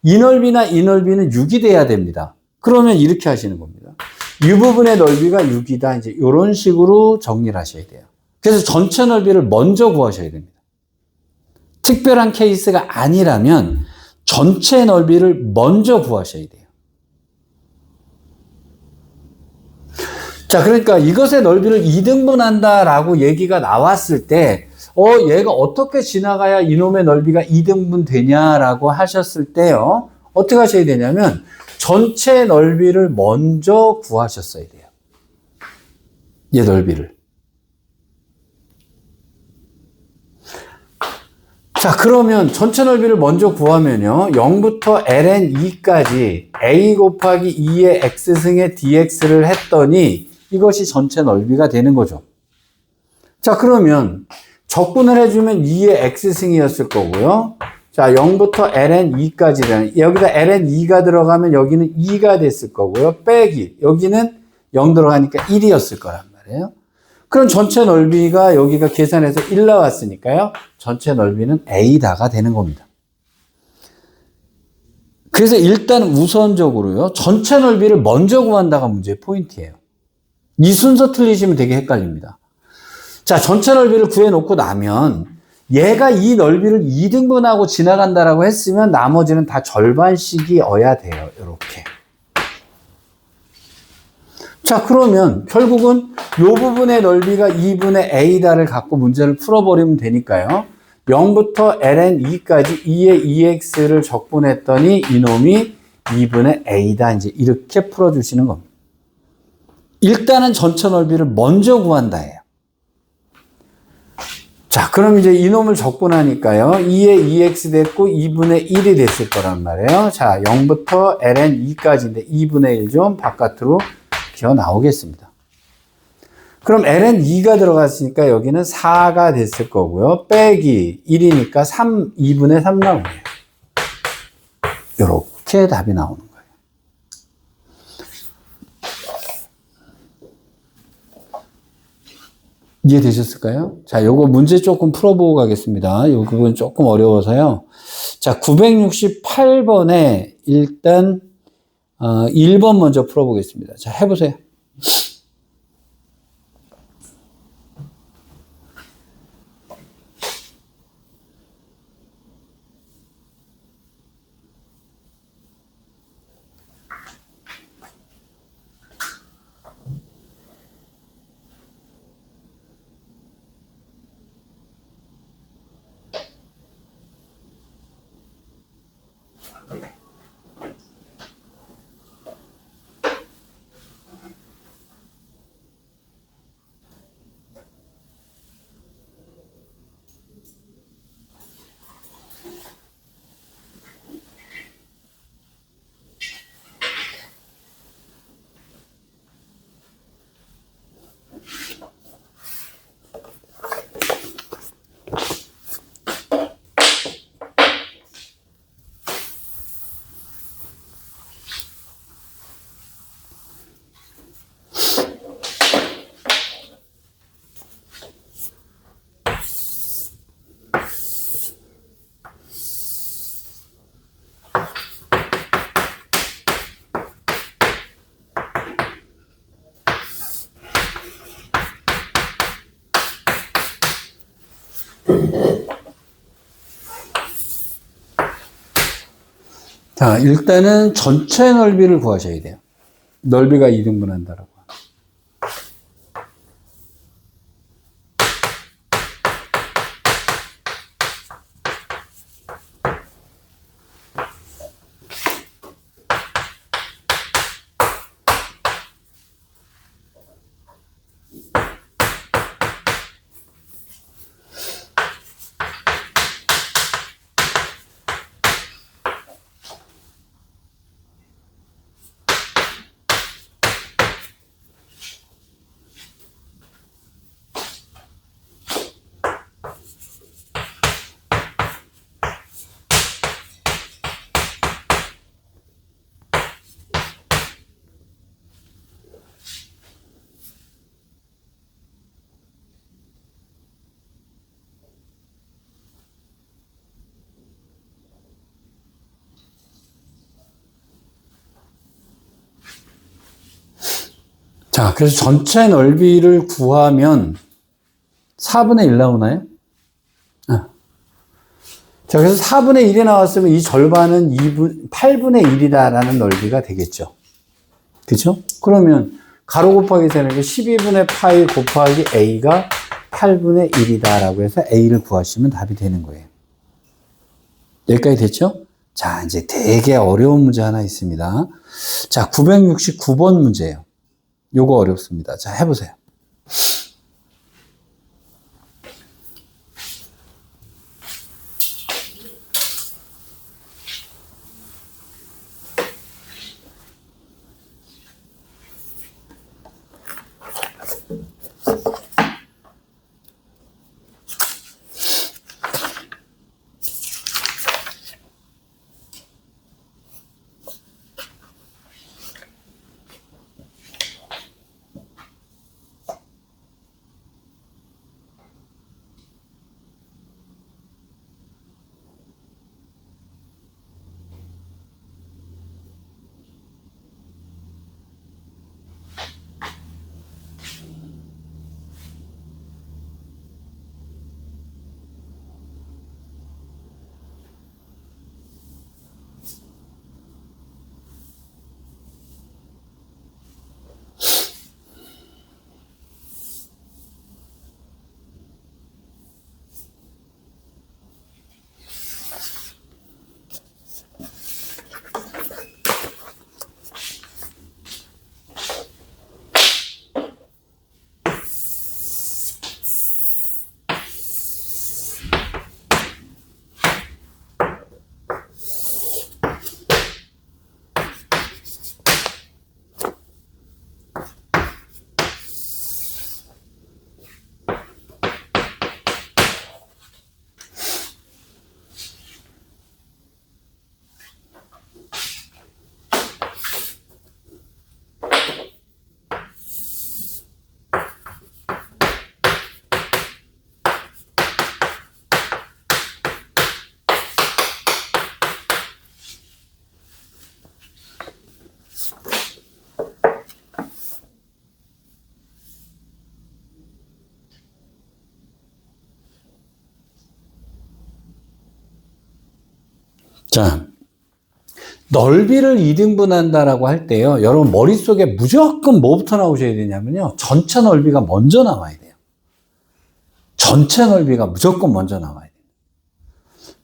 이 넓이나 이 넓이는 6이 돼야 됩니다. 그러면 이렇게 하시는 겁니다. 이 부분의 넓이가 6이다. 이제 이런 식으로 정리를 하셔야 돼요. 그래서 전체 넓이를 먼저 구하셔야 됩니다. 특별한 케이스가 아니라면 전체 넓이를 먼저 구하셔야 돼요. 자, 그러니까 이것의 넓이를 2등분한다라고 얘기가 나왔을 때, 얘가 어떻게 지나가야 이놈의 넓이가 2등분 되냐라고 하셨을 때요, 어떻게 하셔야 되냐면, 전체 넓이를 먼저 구하셨어야 돼요. 얘 넓이를. 자, 그러면 전체 넓이를 먼저 구하면요, 0부터 ln2까지 a 곱하기 2의 x승의 dx를 했더니 이것이 전체 넓이가 되는 거죠. 자, 그러면 적분을 해주면 2의 x승이었을 거고요. 자, 0부터 ln2까지는, 여기다 ln2가 들어가면 여기는 2가 됐을 거고요. 빼기, 여기는 0 들어가니까 1이었을 거란 말이에요. 그럼 전체 넓이가 여기가 계산해서 1 나왔으니까요. 전체 넓이는 a다가 되는 겁니다. 그래서 일단 우선적으로요, 전체 넓이를 먼저 구한다가 문제의 포인트예요. 이 순서 틀리시면 되게 헷갈립니다. 자, 전체 넓이를 구해놓고 나면 얘가 이 넓이를 2등분하고 지나간다라고 했으면 나머지는 다 절반씩이어야 돼요. 이렇게. 자, 그러면 결국은 이 부분의 넓이가 2분의 a다를 갖고 문제를 풀어버리면 되니까요. 0부터 ln2까지 2의 2x를 적분했더니 이놈이 2분의 a다. 이제 이렇게 풀어주시는 겁니다. 일단은 전체 넓이를 먼저 구한다예요. 자, 그럼 이제 이놈을 적분하니까요. 2의 2x 됐고 2분의 1이 됐을 거란 말이에요. 자, 0부터 ln2까지인데 2분의 1 좀 바깥으로 기어 나오겠습니다. 그럼 ln2가 들어갔으니까 여기는 4가 됐을 거고요. 빼기 1이니까 2분의 3 나오네요. 이렇게 답이 나오는 거예요. 이해되셨을까요? 자, 요거 문제 조금 풀어보고 가겠습니다. 요 부분 조금 어려워서요. 자, 968번에 일단 1번 먼저 풀어보겠습니다. 자, 해보세요. 자, 일단은 전체 넓이를 구하셔야 돼요. 넓이가 2등분한다라고. 자, 그래서 전체 넓이를 구하면 4분의 1 나오나요? 자, 그래서 4분의 1이 나왔으면 이 절반은 8분의 1이다라는 넓이가 되겠죠. 그쵸? 그러면 가로 곱하기 세는 게 12분의 파이 곱하기 a가 8분의 1이다라고 해서 a를 구하시면 답이 되는 거예요. 여기까지 됐죠? 자, 이제 되게 어려운 문제 하나 있습니다. 자, 969번 문제예요. 요거 어렵습니다. 자, 해보세요. 자, 넓이를 2등분한다라고 할 때요, 여러분 머릿속에 무조건 뭐부터 나오셔야 되냐면요, 전체 넓이가 먼저 나와야 돼요. 전체 넓이가 무조건 먼저 나와야 돼요.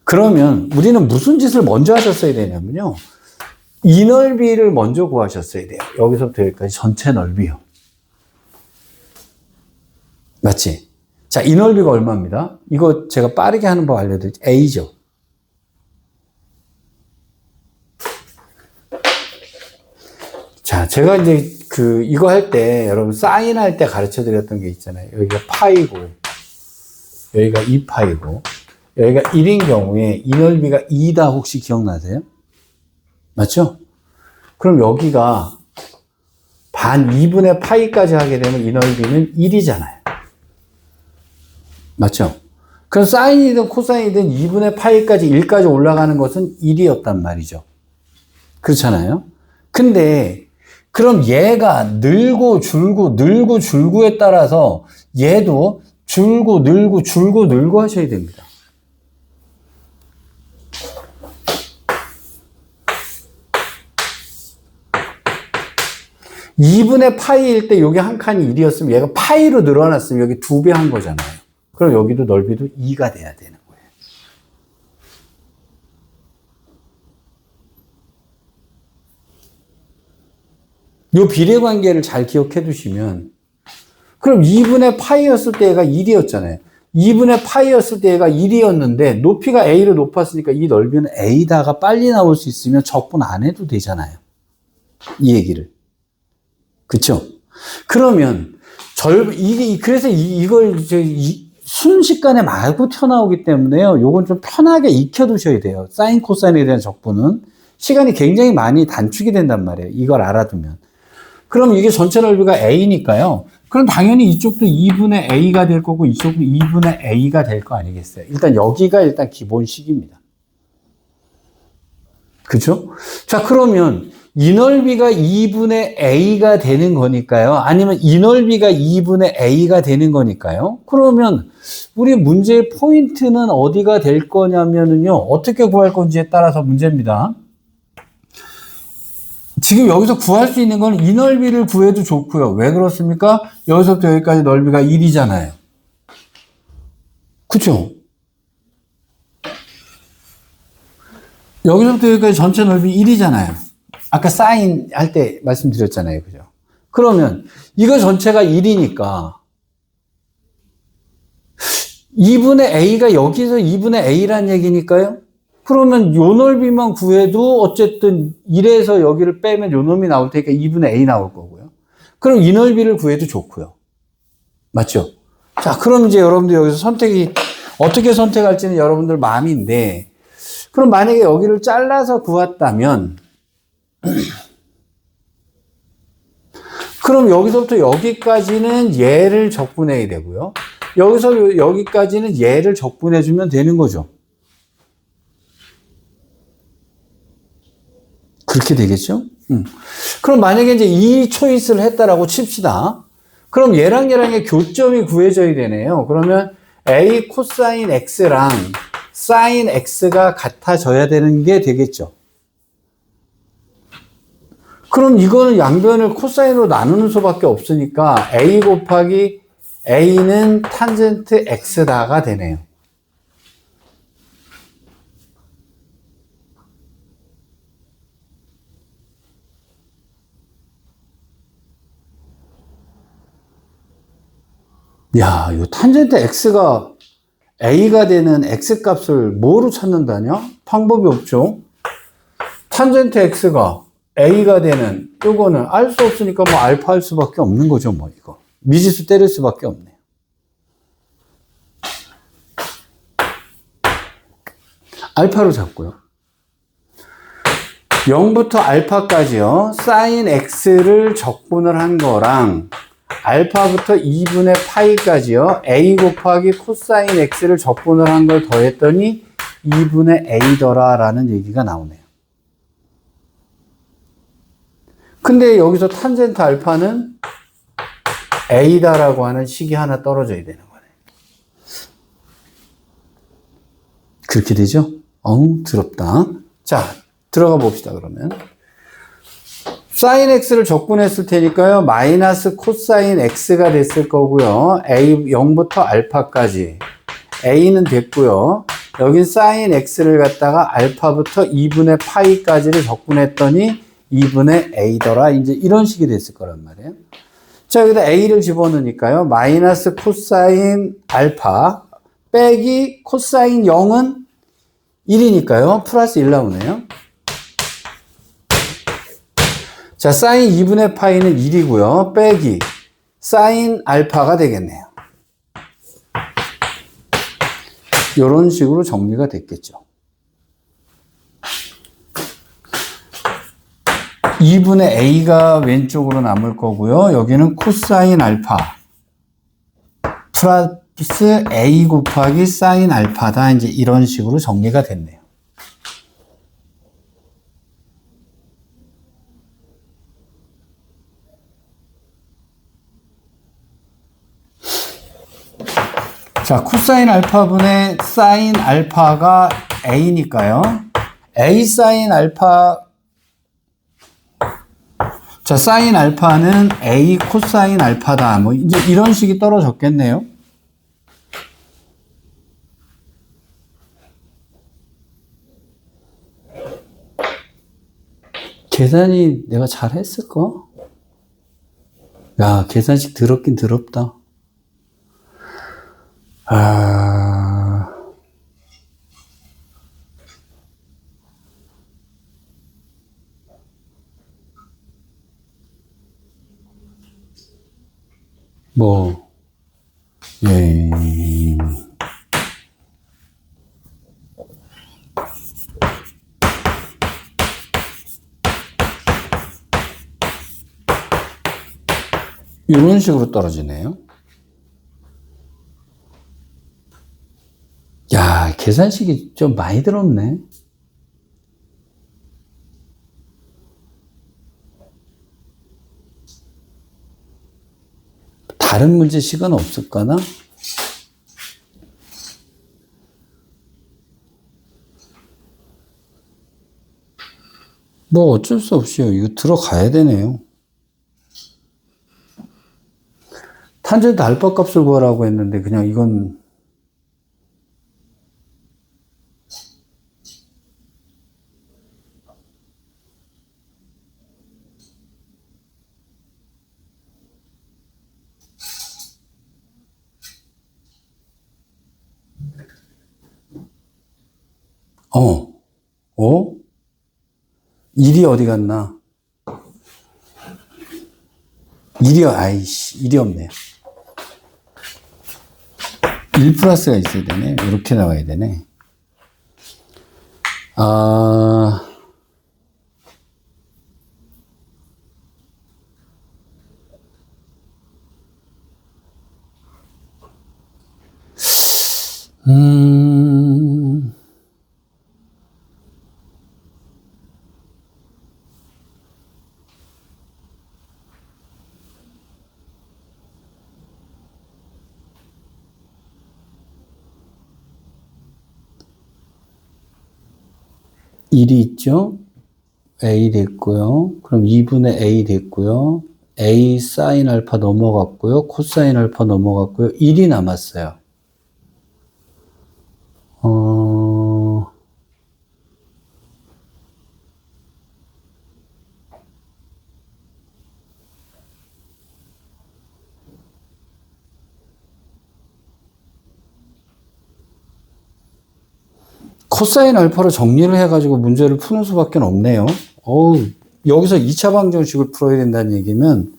그러면 우리는 무슨 짓을 먼저 하셨어야 되냐면요, 이 넓이를 먼저 구하셨어야 돼요. 여기서부터 여기까지 전체 넓이요. 맞지? 자, 이 넓이가 얼마입니다? 이거 제가 빠르게 하는 법 알려드릴게요. A죠. 자, 제가 이제 이거 할 때, 여러분, 사인 할 때 가르쳐 드렸던 게 있잖아요. 여기가 파이고, 여기가 2파이고, 여기가 1인 경우에 이 넓이가 2다 혹시 기억나세요? 맞죠? 그럼 여기가 반 2분의 파이까지 하게 되면 이 넓이는 1이잖아요. 맞죠? 그럼 사인이든 코사인이든 2분의 파이까지 1까지 올라가는 것은 1이었단 말이죠. 그렇잖아요? 근데 그럼 얘가 늘고 줄고에 따라서 얘도 줄고 늘고 줄고 늘고 하셔야 됩니다. (2분의) 파이일 때 여기 한 칸이 1이었으면 얘가 파이로 늘어났으면 여기 2배 한 거잖아요. 그럼 여기도 넓이도 2가 돼야 되는 거예요. 이 비례관계를 잘 기억해 두시면, 그럼 2분의 파이였을 때 얘가 1이었잖아요. 2분의 파이였을 때 얘가 1이었는데 높이가 a로 높았으니까 이 넓이는 a다가 빨리 나올 수 있으면 적분 안 해도 되잖아요. 이 얘기를. 그쵸? 그러면 그래서 이걸 이제 순식간에 말고 튀어나오기 때문에요. 요건 좀 편하게 익혀두셔야 돼요. 사인 코사인에 대한 적분은 시간이 굉장히 많이 단축이 된단 말이에요. 이걸 알아두면. 그럼 이게 전체 넓이가 a니까요. 그럼 당연히 이쪽도 2분의 a가 될 거고 이쪽도 2분의 a가 될 거 아니겠어요? 일단 여기가 일단 기본식입니다. 그죠? 자, 그러면 이 넓이가 2분의 a가 되는 거니까요. 아니면 이 넓이가 2분의 a가 되는 거니까요. 그러면 우리 문제의 포인트는 어디가 될 거냐면요. 어떻게 구할 건지에 따라서 문제입니다. 지금 여기서 구할 수 있는 건 이 넓이를 구해도 좋고요. 왜 그렇습니까? 여기서부터 여기까지 넓이가 1이잖아요. 그쵸? 여기서부터 여기까지 전체 넓이 1이잖아요. 아까 사인 할 때 말씀드렸잖아요. 그죠? 그러면 이거 전체가 1이니까 2분의 a가 여기서 2분의 a란 얘기니까요. 그러면 요 넓이만 구해도 어쨌든 1에서 여기를 빼면 요 놈이 나올 테니까 2분의 a 나올 거고요. 그럼 이 넓이를 구해도 좋고요. 맞죠? 자, 그럼 이제 여러분들 여기서 어떻게 선택할지는 여러분들 마음인데, 그럼 만약에 여기를 잘라서 구했다면, 그럼 여기서부터 여기까지는 얘를 적분해야 되고요. 여기서 여기까지는 얘를 적분해주면 되는 거죠. 그렇게 되겠죠? 그럼 만약에 이제 이 초이스를 했다라고 칩시다. 그럼 얘랑 얘랑의 교점이 구해져야 되네요. 그러면 a 코사인 x랑 사인 x가 같아져야 되는 게 되겠죠. 그럼 이거는 양변을 코사인으로 나누는 수밖에 없으니까 a 곱하기 a는 탄젠트 x다가 되네요. 야, 이 탄젠트 x가 a가 되는 x값을 뭐로 찾는다냐? 방법이 없죠. 탄젠트 x가 a가 되는 요거는 알 수 없으니까 뭐 알파 할 수밖에 없는 거죠. 뭐 이거 미지수 때릴 수밖에 없네요. 알파로 잡고요. 0부터 알파까지요. 사인 x를 적분을 한 거랑 알파부터 2분의 파이까지요. a 곱하기 코사인 x를 적분을 한 걸 더했더니 2분의 a더라 라는 얘기가 나오네요. 근데 여기서 탄젠트 알파는 a다라고 하는 식이 하나 떨어져야 되는 거네. 그렇게 되죠? 어우, 더럽다. 자, 들어가 봅시다, 그러면. 사인 x를 적분했을 테니까요. 마이너스 코사인 x가 됐을 거고요. a 0부터 알파까지. a는 됐고요. 여긴 사인 x를 갖다가 알파부터 2분의 파이까지를 적분했더니 2분의 a더라. 이제 이런 식이 됐을 거란 말이에요. 자, 여기다 a를 집어넣으니까요. 마이너스 코사인 알파 빼기 코사인 0은 1이니까요. 플러스 1 나오네요. 자, 사인 2분의 파이는 1이고요. 빼기 사인 알파가 되겠네요. 이런 식으로 정리가 됐겠죠. 2분의 a가 왼쪽으로 남을 거고요. 여기는 코사인 알파 플러스 a 곱하기 사인 알파다. 이제 이런 식으로 정리가 됐네요. 자, 코사인 알파분의 사인 알파가 A니까요. A 사인 알파, 자, 사인 알파는 A 코사인 알파다. 뭐, 이제 이런 식이 떨어졌겠네요. 계산이 내가 잘 했을까? 야, 계산식 더럽긴 더럽다. 뭐, 예. 이런 식으로 떨어지네요. 야, 계산식이 좀 많이 들었네. 다른 문제식은 없을까나? 뭐 어쩔 수 없이요. 이거 들어가야 되네요. 탄젠트 알파 값을 구하라고 했는데 그냥 이건 어? 1이 어디 갔나? 1이 없네요. 1 플러스가 있어야 되네. 이렇게 나와야 되네. 일이 있죠? A 됐고요. 그럼 2분의 A 됐고요. A 사인 알파 넘어갔고요. 코사인 알파 넘어갔고요. 1이 남았어요. 코사인 알파로 정리를 해가지고 문제를 푸는 수밖에 없네요. 여기서 2차 방정식을 풀어야 된다는 얘기면,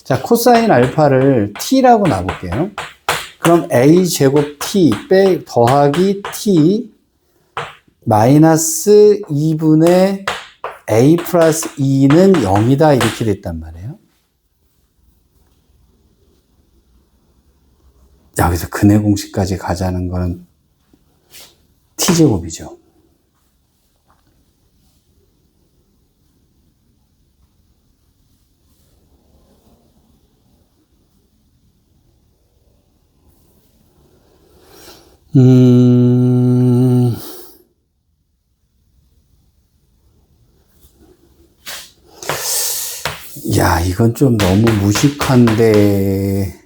자, 코사인 알파를 t라고 놔볼게요. 그럼 a 제곱 t 더하기 t 마이너스 2분의 a 플러스 2는 0이다 이렇게 됐단 말이에요. 여기서 근해 공식까지 가자는 거는 t제곱이죠. 야, 이건 좀 너무 무식한데.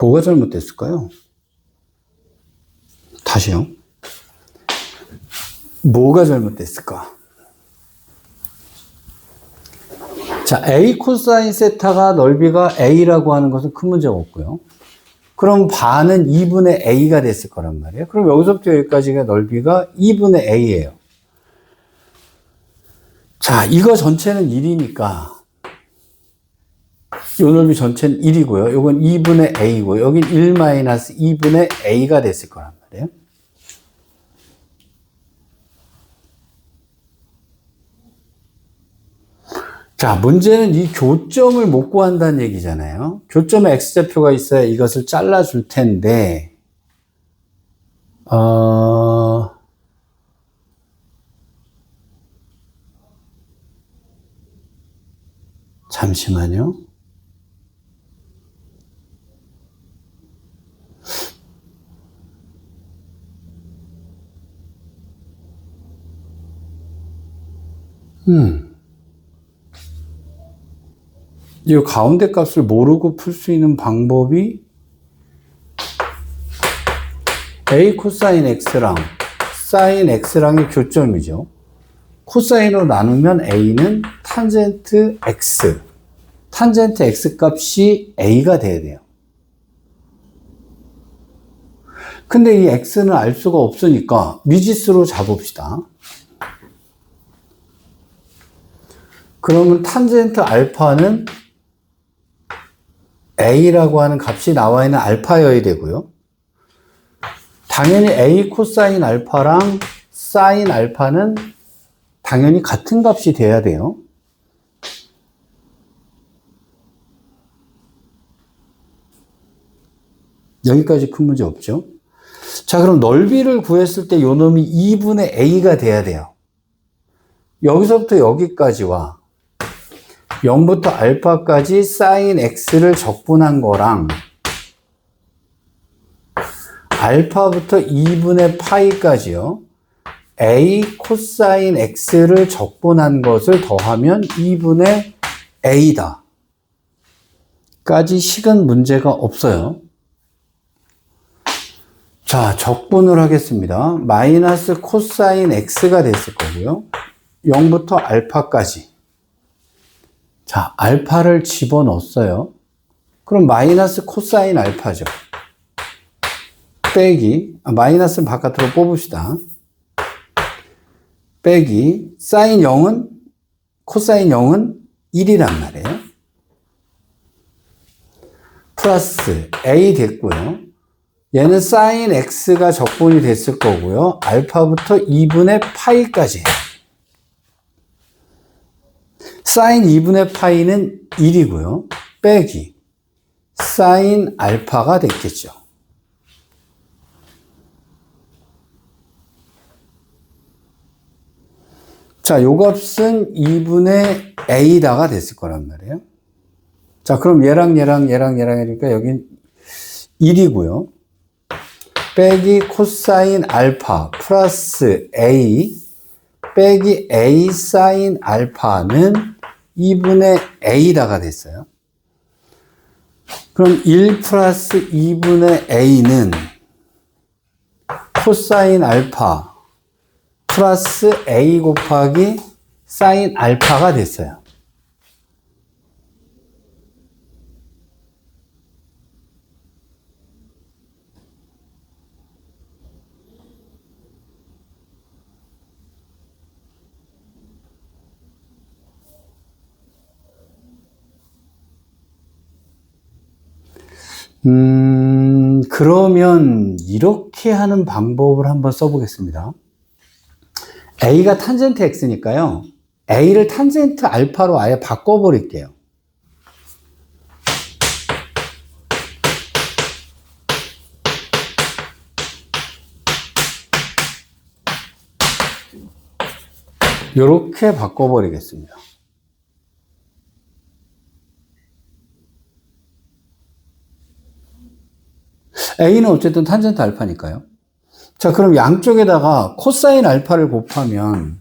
뭐가 잘못됐을까요? 다시요. 뭐가 잘못됐을까? 자, A 코사인 세타가 넓이가 A라고 하는 것은 큰 문제가 없고요. 그럼 반은 2분의 A가 됐을 거란 말이에요. 그럼 여기서부터 여기까지가 넓이가 2분의 A예요. 자, 이거 전체는 1이니까 이 넓이 전체는 1이고요. 이건 2분의 A고 여긴 1 마이너스 2분의 A가 됐을 거란 말이에요. 자, 문제는 이 교점을 못 구한다는 얘기잖아요. 교점에 x좌표가 있어야 이것을 잘라줄 텐데, 잠시만요. 이 가운데 값을 모르고 풀 수 있는 방법이 a 코사인 x랑 사인 x랑의 교점이죠. 코사인으로 나누면 a는 탄젠트 x. 탄젠트 x 값이 a가 돼야 돼요. 근데 이 x는 알 수가 없으니까 미지수로 잡읍시다. 그러면 탄젠트 알파는 a라고 하는 값이 나와 있는 알파여야 되고요. 당연히 a 코사인 알파랑 사인 알파는 당연히 같은 값이 돼야 돼요. 여기까지 큰 문제 없죠? 자, 그럼 넓이를 구했을 때 요 놈이 2분의 a가 돼야 돼요. 여기서부터 여기까지와 0부터 알파까지 사인 x를 적분한 거랑 알파부터 2분의 파이까지요. a 코사인 x를 적분한 것을 더하면 2분의 a다. 까지 식은 문제가 없어요. 자, 적분을 하겠습니다. 마이너스 코사인 x가 됐을 거고요. 0부터 알파까지. 자, 알파를 집어넣었어요. 그럼 마이너스 코사인 알파죠. 빼기, 마이너스는 바깥으로 뽑읍시다. 빼기, 사인 0은, 코사인 0은 1이란 말이에요. 플러스 a 됐고요. 얘는 사인 x가 적분이 됐을 거고요. 알파부터 2분의 파이까지. 사인 2분의 파이는 1이고요. 빼기 사인 알파가 됐겠죠. 자, 요 값은 2분의 a다가 됐을 거란 말이에요. 자, 그럼 얘랑 하니까 여긴 1이고요. 빼기 코사인 알파 플러스 a 빼기 a 사인 알파는 2분의 a다가 됐어요. 그럼 1 플러스 2분의 a는 코사인 알파 플러스 a 곱하기 사인 알파가 됐어요. 그러면 이렇게 하는 방법을 한번 써보겠습니다. a가 탄젠트 x니까요. a를 탄젠트 알파로 아예 바꿔버릴게요. 이렇게 바꿔버리겠습니다. a는 어쨌든 탄젠트 알파니까요. 자, 그럼 양쪽에다가 코사인 알파를 곱하면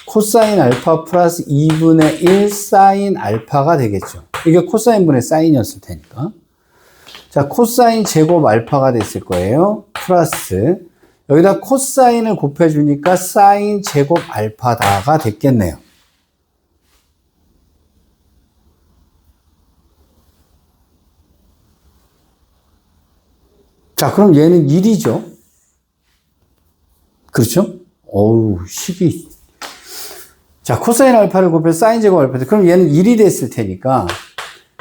코사인 알파 플러스 2분의 1 사인 알파가 되겠죠. 이게 코사인 분의 사인이었을 테니까. 자, 코사인 제곱 알파가 됐을 거예요. 플러스 여기다 코사인을 곱해주니까 사인 제곱 알파다가 됐겠네요. 자, 그럼 얘는 1이죠. 그렇죠? 어우, 식이. 자, 코사인 알파를 곱해 사인 제곱 알파. 그럼 얘는 1이 됐을 테니까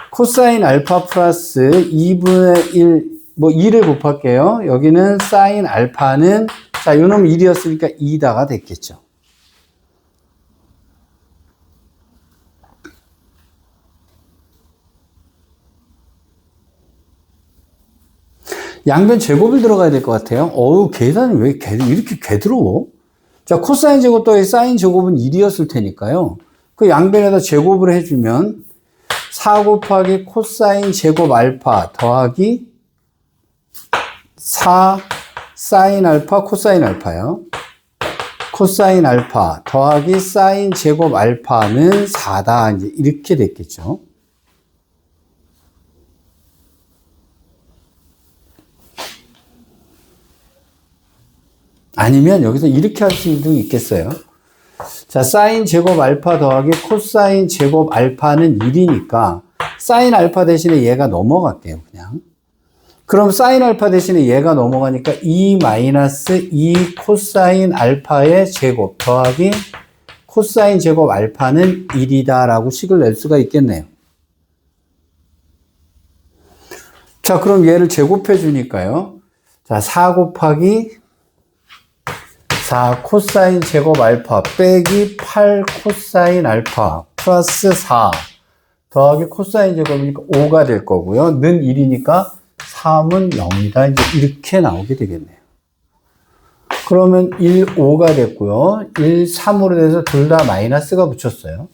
코사인 알파 플러스 2분의 1, 뭐 2를 곱할게요. 여기는 사인 알파는, 자, 요놈 1이었으니까 2다가 됐겠죠. 양변 제곱을 들어가야 될 것 같아요. 계산이 왜 이렇게 괴드러워? 자, 코사인 제곱 더하기 사인 제곱은 1이었을 테니까요. 그 양변에다 제곱을 해주면 4 곱하기 코사인 제곱 알파 더하기 4 사인 알파 코사인 알파요. 코사인 알파 더하기 사인 제곱 알파는 4다. 이제 이렇게 됐겠죠. 아니면 여기서 이렇게 할 수도 있겠어요. 자, 사인 제곱 알파 더하기 코사인 제곱 알파는 1이니까 사인 알파 대신에 얘가 넘어갈게요, 그냥. 그럼 사인 알파 대신에 얘가 넘어가니까 2 마이너스 2 코사인 알파의 제곱 더하기 코사인 제곱 알파는 1이다 라고 식을 낼 수가 있겠네요. 자, 그럼 얘를 제곱해 주니까요. 자, 4 곱하기 4 코사인 제곱 알파 빼기 8 코사인 알파 플러스 4 더하기 코사인 제곱이니까 5가 될 거고요. 는 1이니까 3은 0이다. 이제 이렇게 나오게 되겠네요. 그러면 1, 5가 됐고요. 1, 3으로 돼서 둘 다 마이너스가 붙였어요.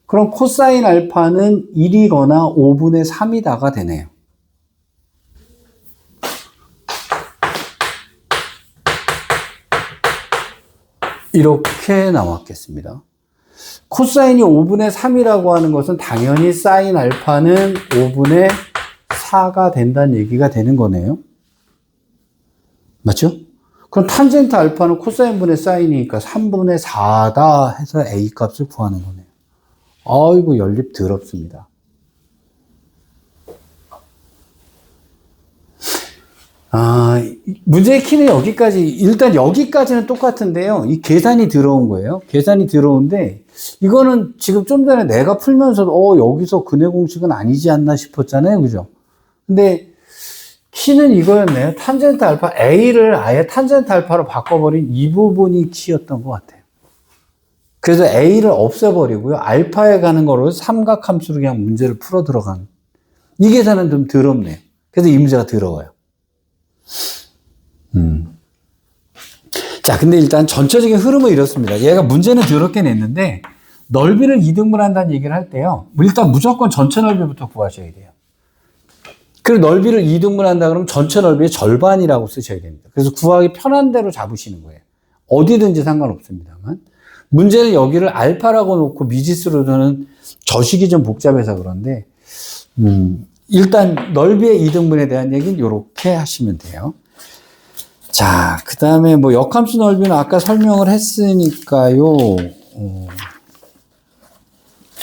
그럼 코사인 알파는 1이거나 5분의 3이다가 되네요. 이렇게 나왔겠습니다. 코사인이 5분의 3이라고 하는 것은 당연히 사인 알파는 5분의 4가 된다는 얘기가 되는 거네요. 맞죠? 그럼 탄젠트 알파는 코사인 분의 사인이니까 3분의 4다 해서 A 값을 구하는 거네요. 아이고, 연립 더럽습니다. 문제의 키는 여기까지, 일단 여기까지는 똑같은데요. 이 계산이 들어온 거예요. 계산이 들어온데, 이거는 지금 좀 전에 내가 풀면서도, 여기서 근해 공식은 아니지 않나 싶었잖아요. 그죠? 근데, 키는 이거였네요. 탄젠트 알파, A를 아예 탄젠트 알파로 바꿔버린 이 부분이 키였던 것 같아요. 그래서 A를 없애버리고요. 알파에 가는 거로 삼각함수로 그냥 문제를 풀어 들어간. 이 계산은 좀 더럽네요. 그래서 이 문제가 더러워요. 자, 근데 일단 전체적인 흐름은 이렇습니다. 얘가 문제는 더럽게 냈는데, 넓이를 2등분한다는 얘기를 할 때요. 일단 무조건 전체 넓이부터 구하셔야 돼요. 그리고 넓이를 2등분한다 그러면 전체 넓이의 절반이라고 쓰셔야 됩니다. 그래서 구하기 편한 대로 잡으시는 거예요. 어디든지 상관없습니다만. 문제는 여기를 알파라고 놓고 미지수로 저는 저식이 좀 복잡해서 그런데, 일단 넓이의 2등분에 대한 얘기는 이렇게 하시면 돼요. 자, 그 다음에 뭐 역함수 넓이는 아까 설명을 했으니까요.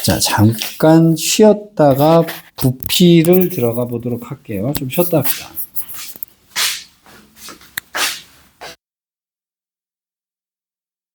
자, 잠깐 쉬었다가 부피를 들어가 보도록 할게요. 좀 쉬었다 합시다.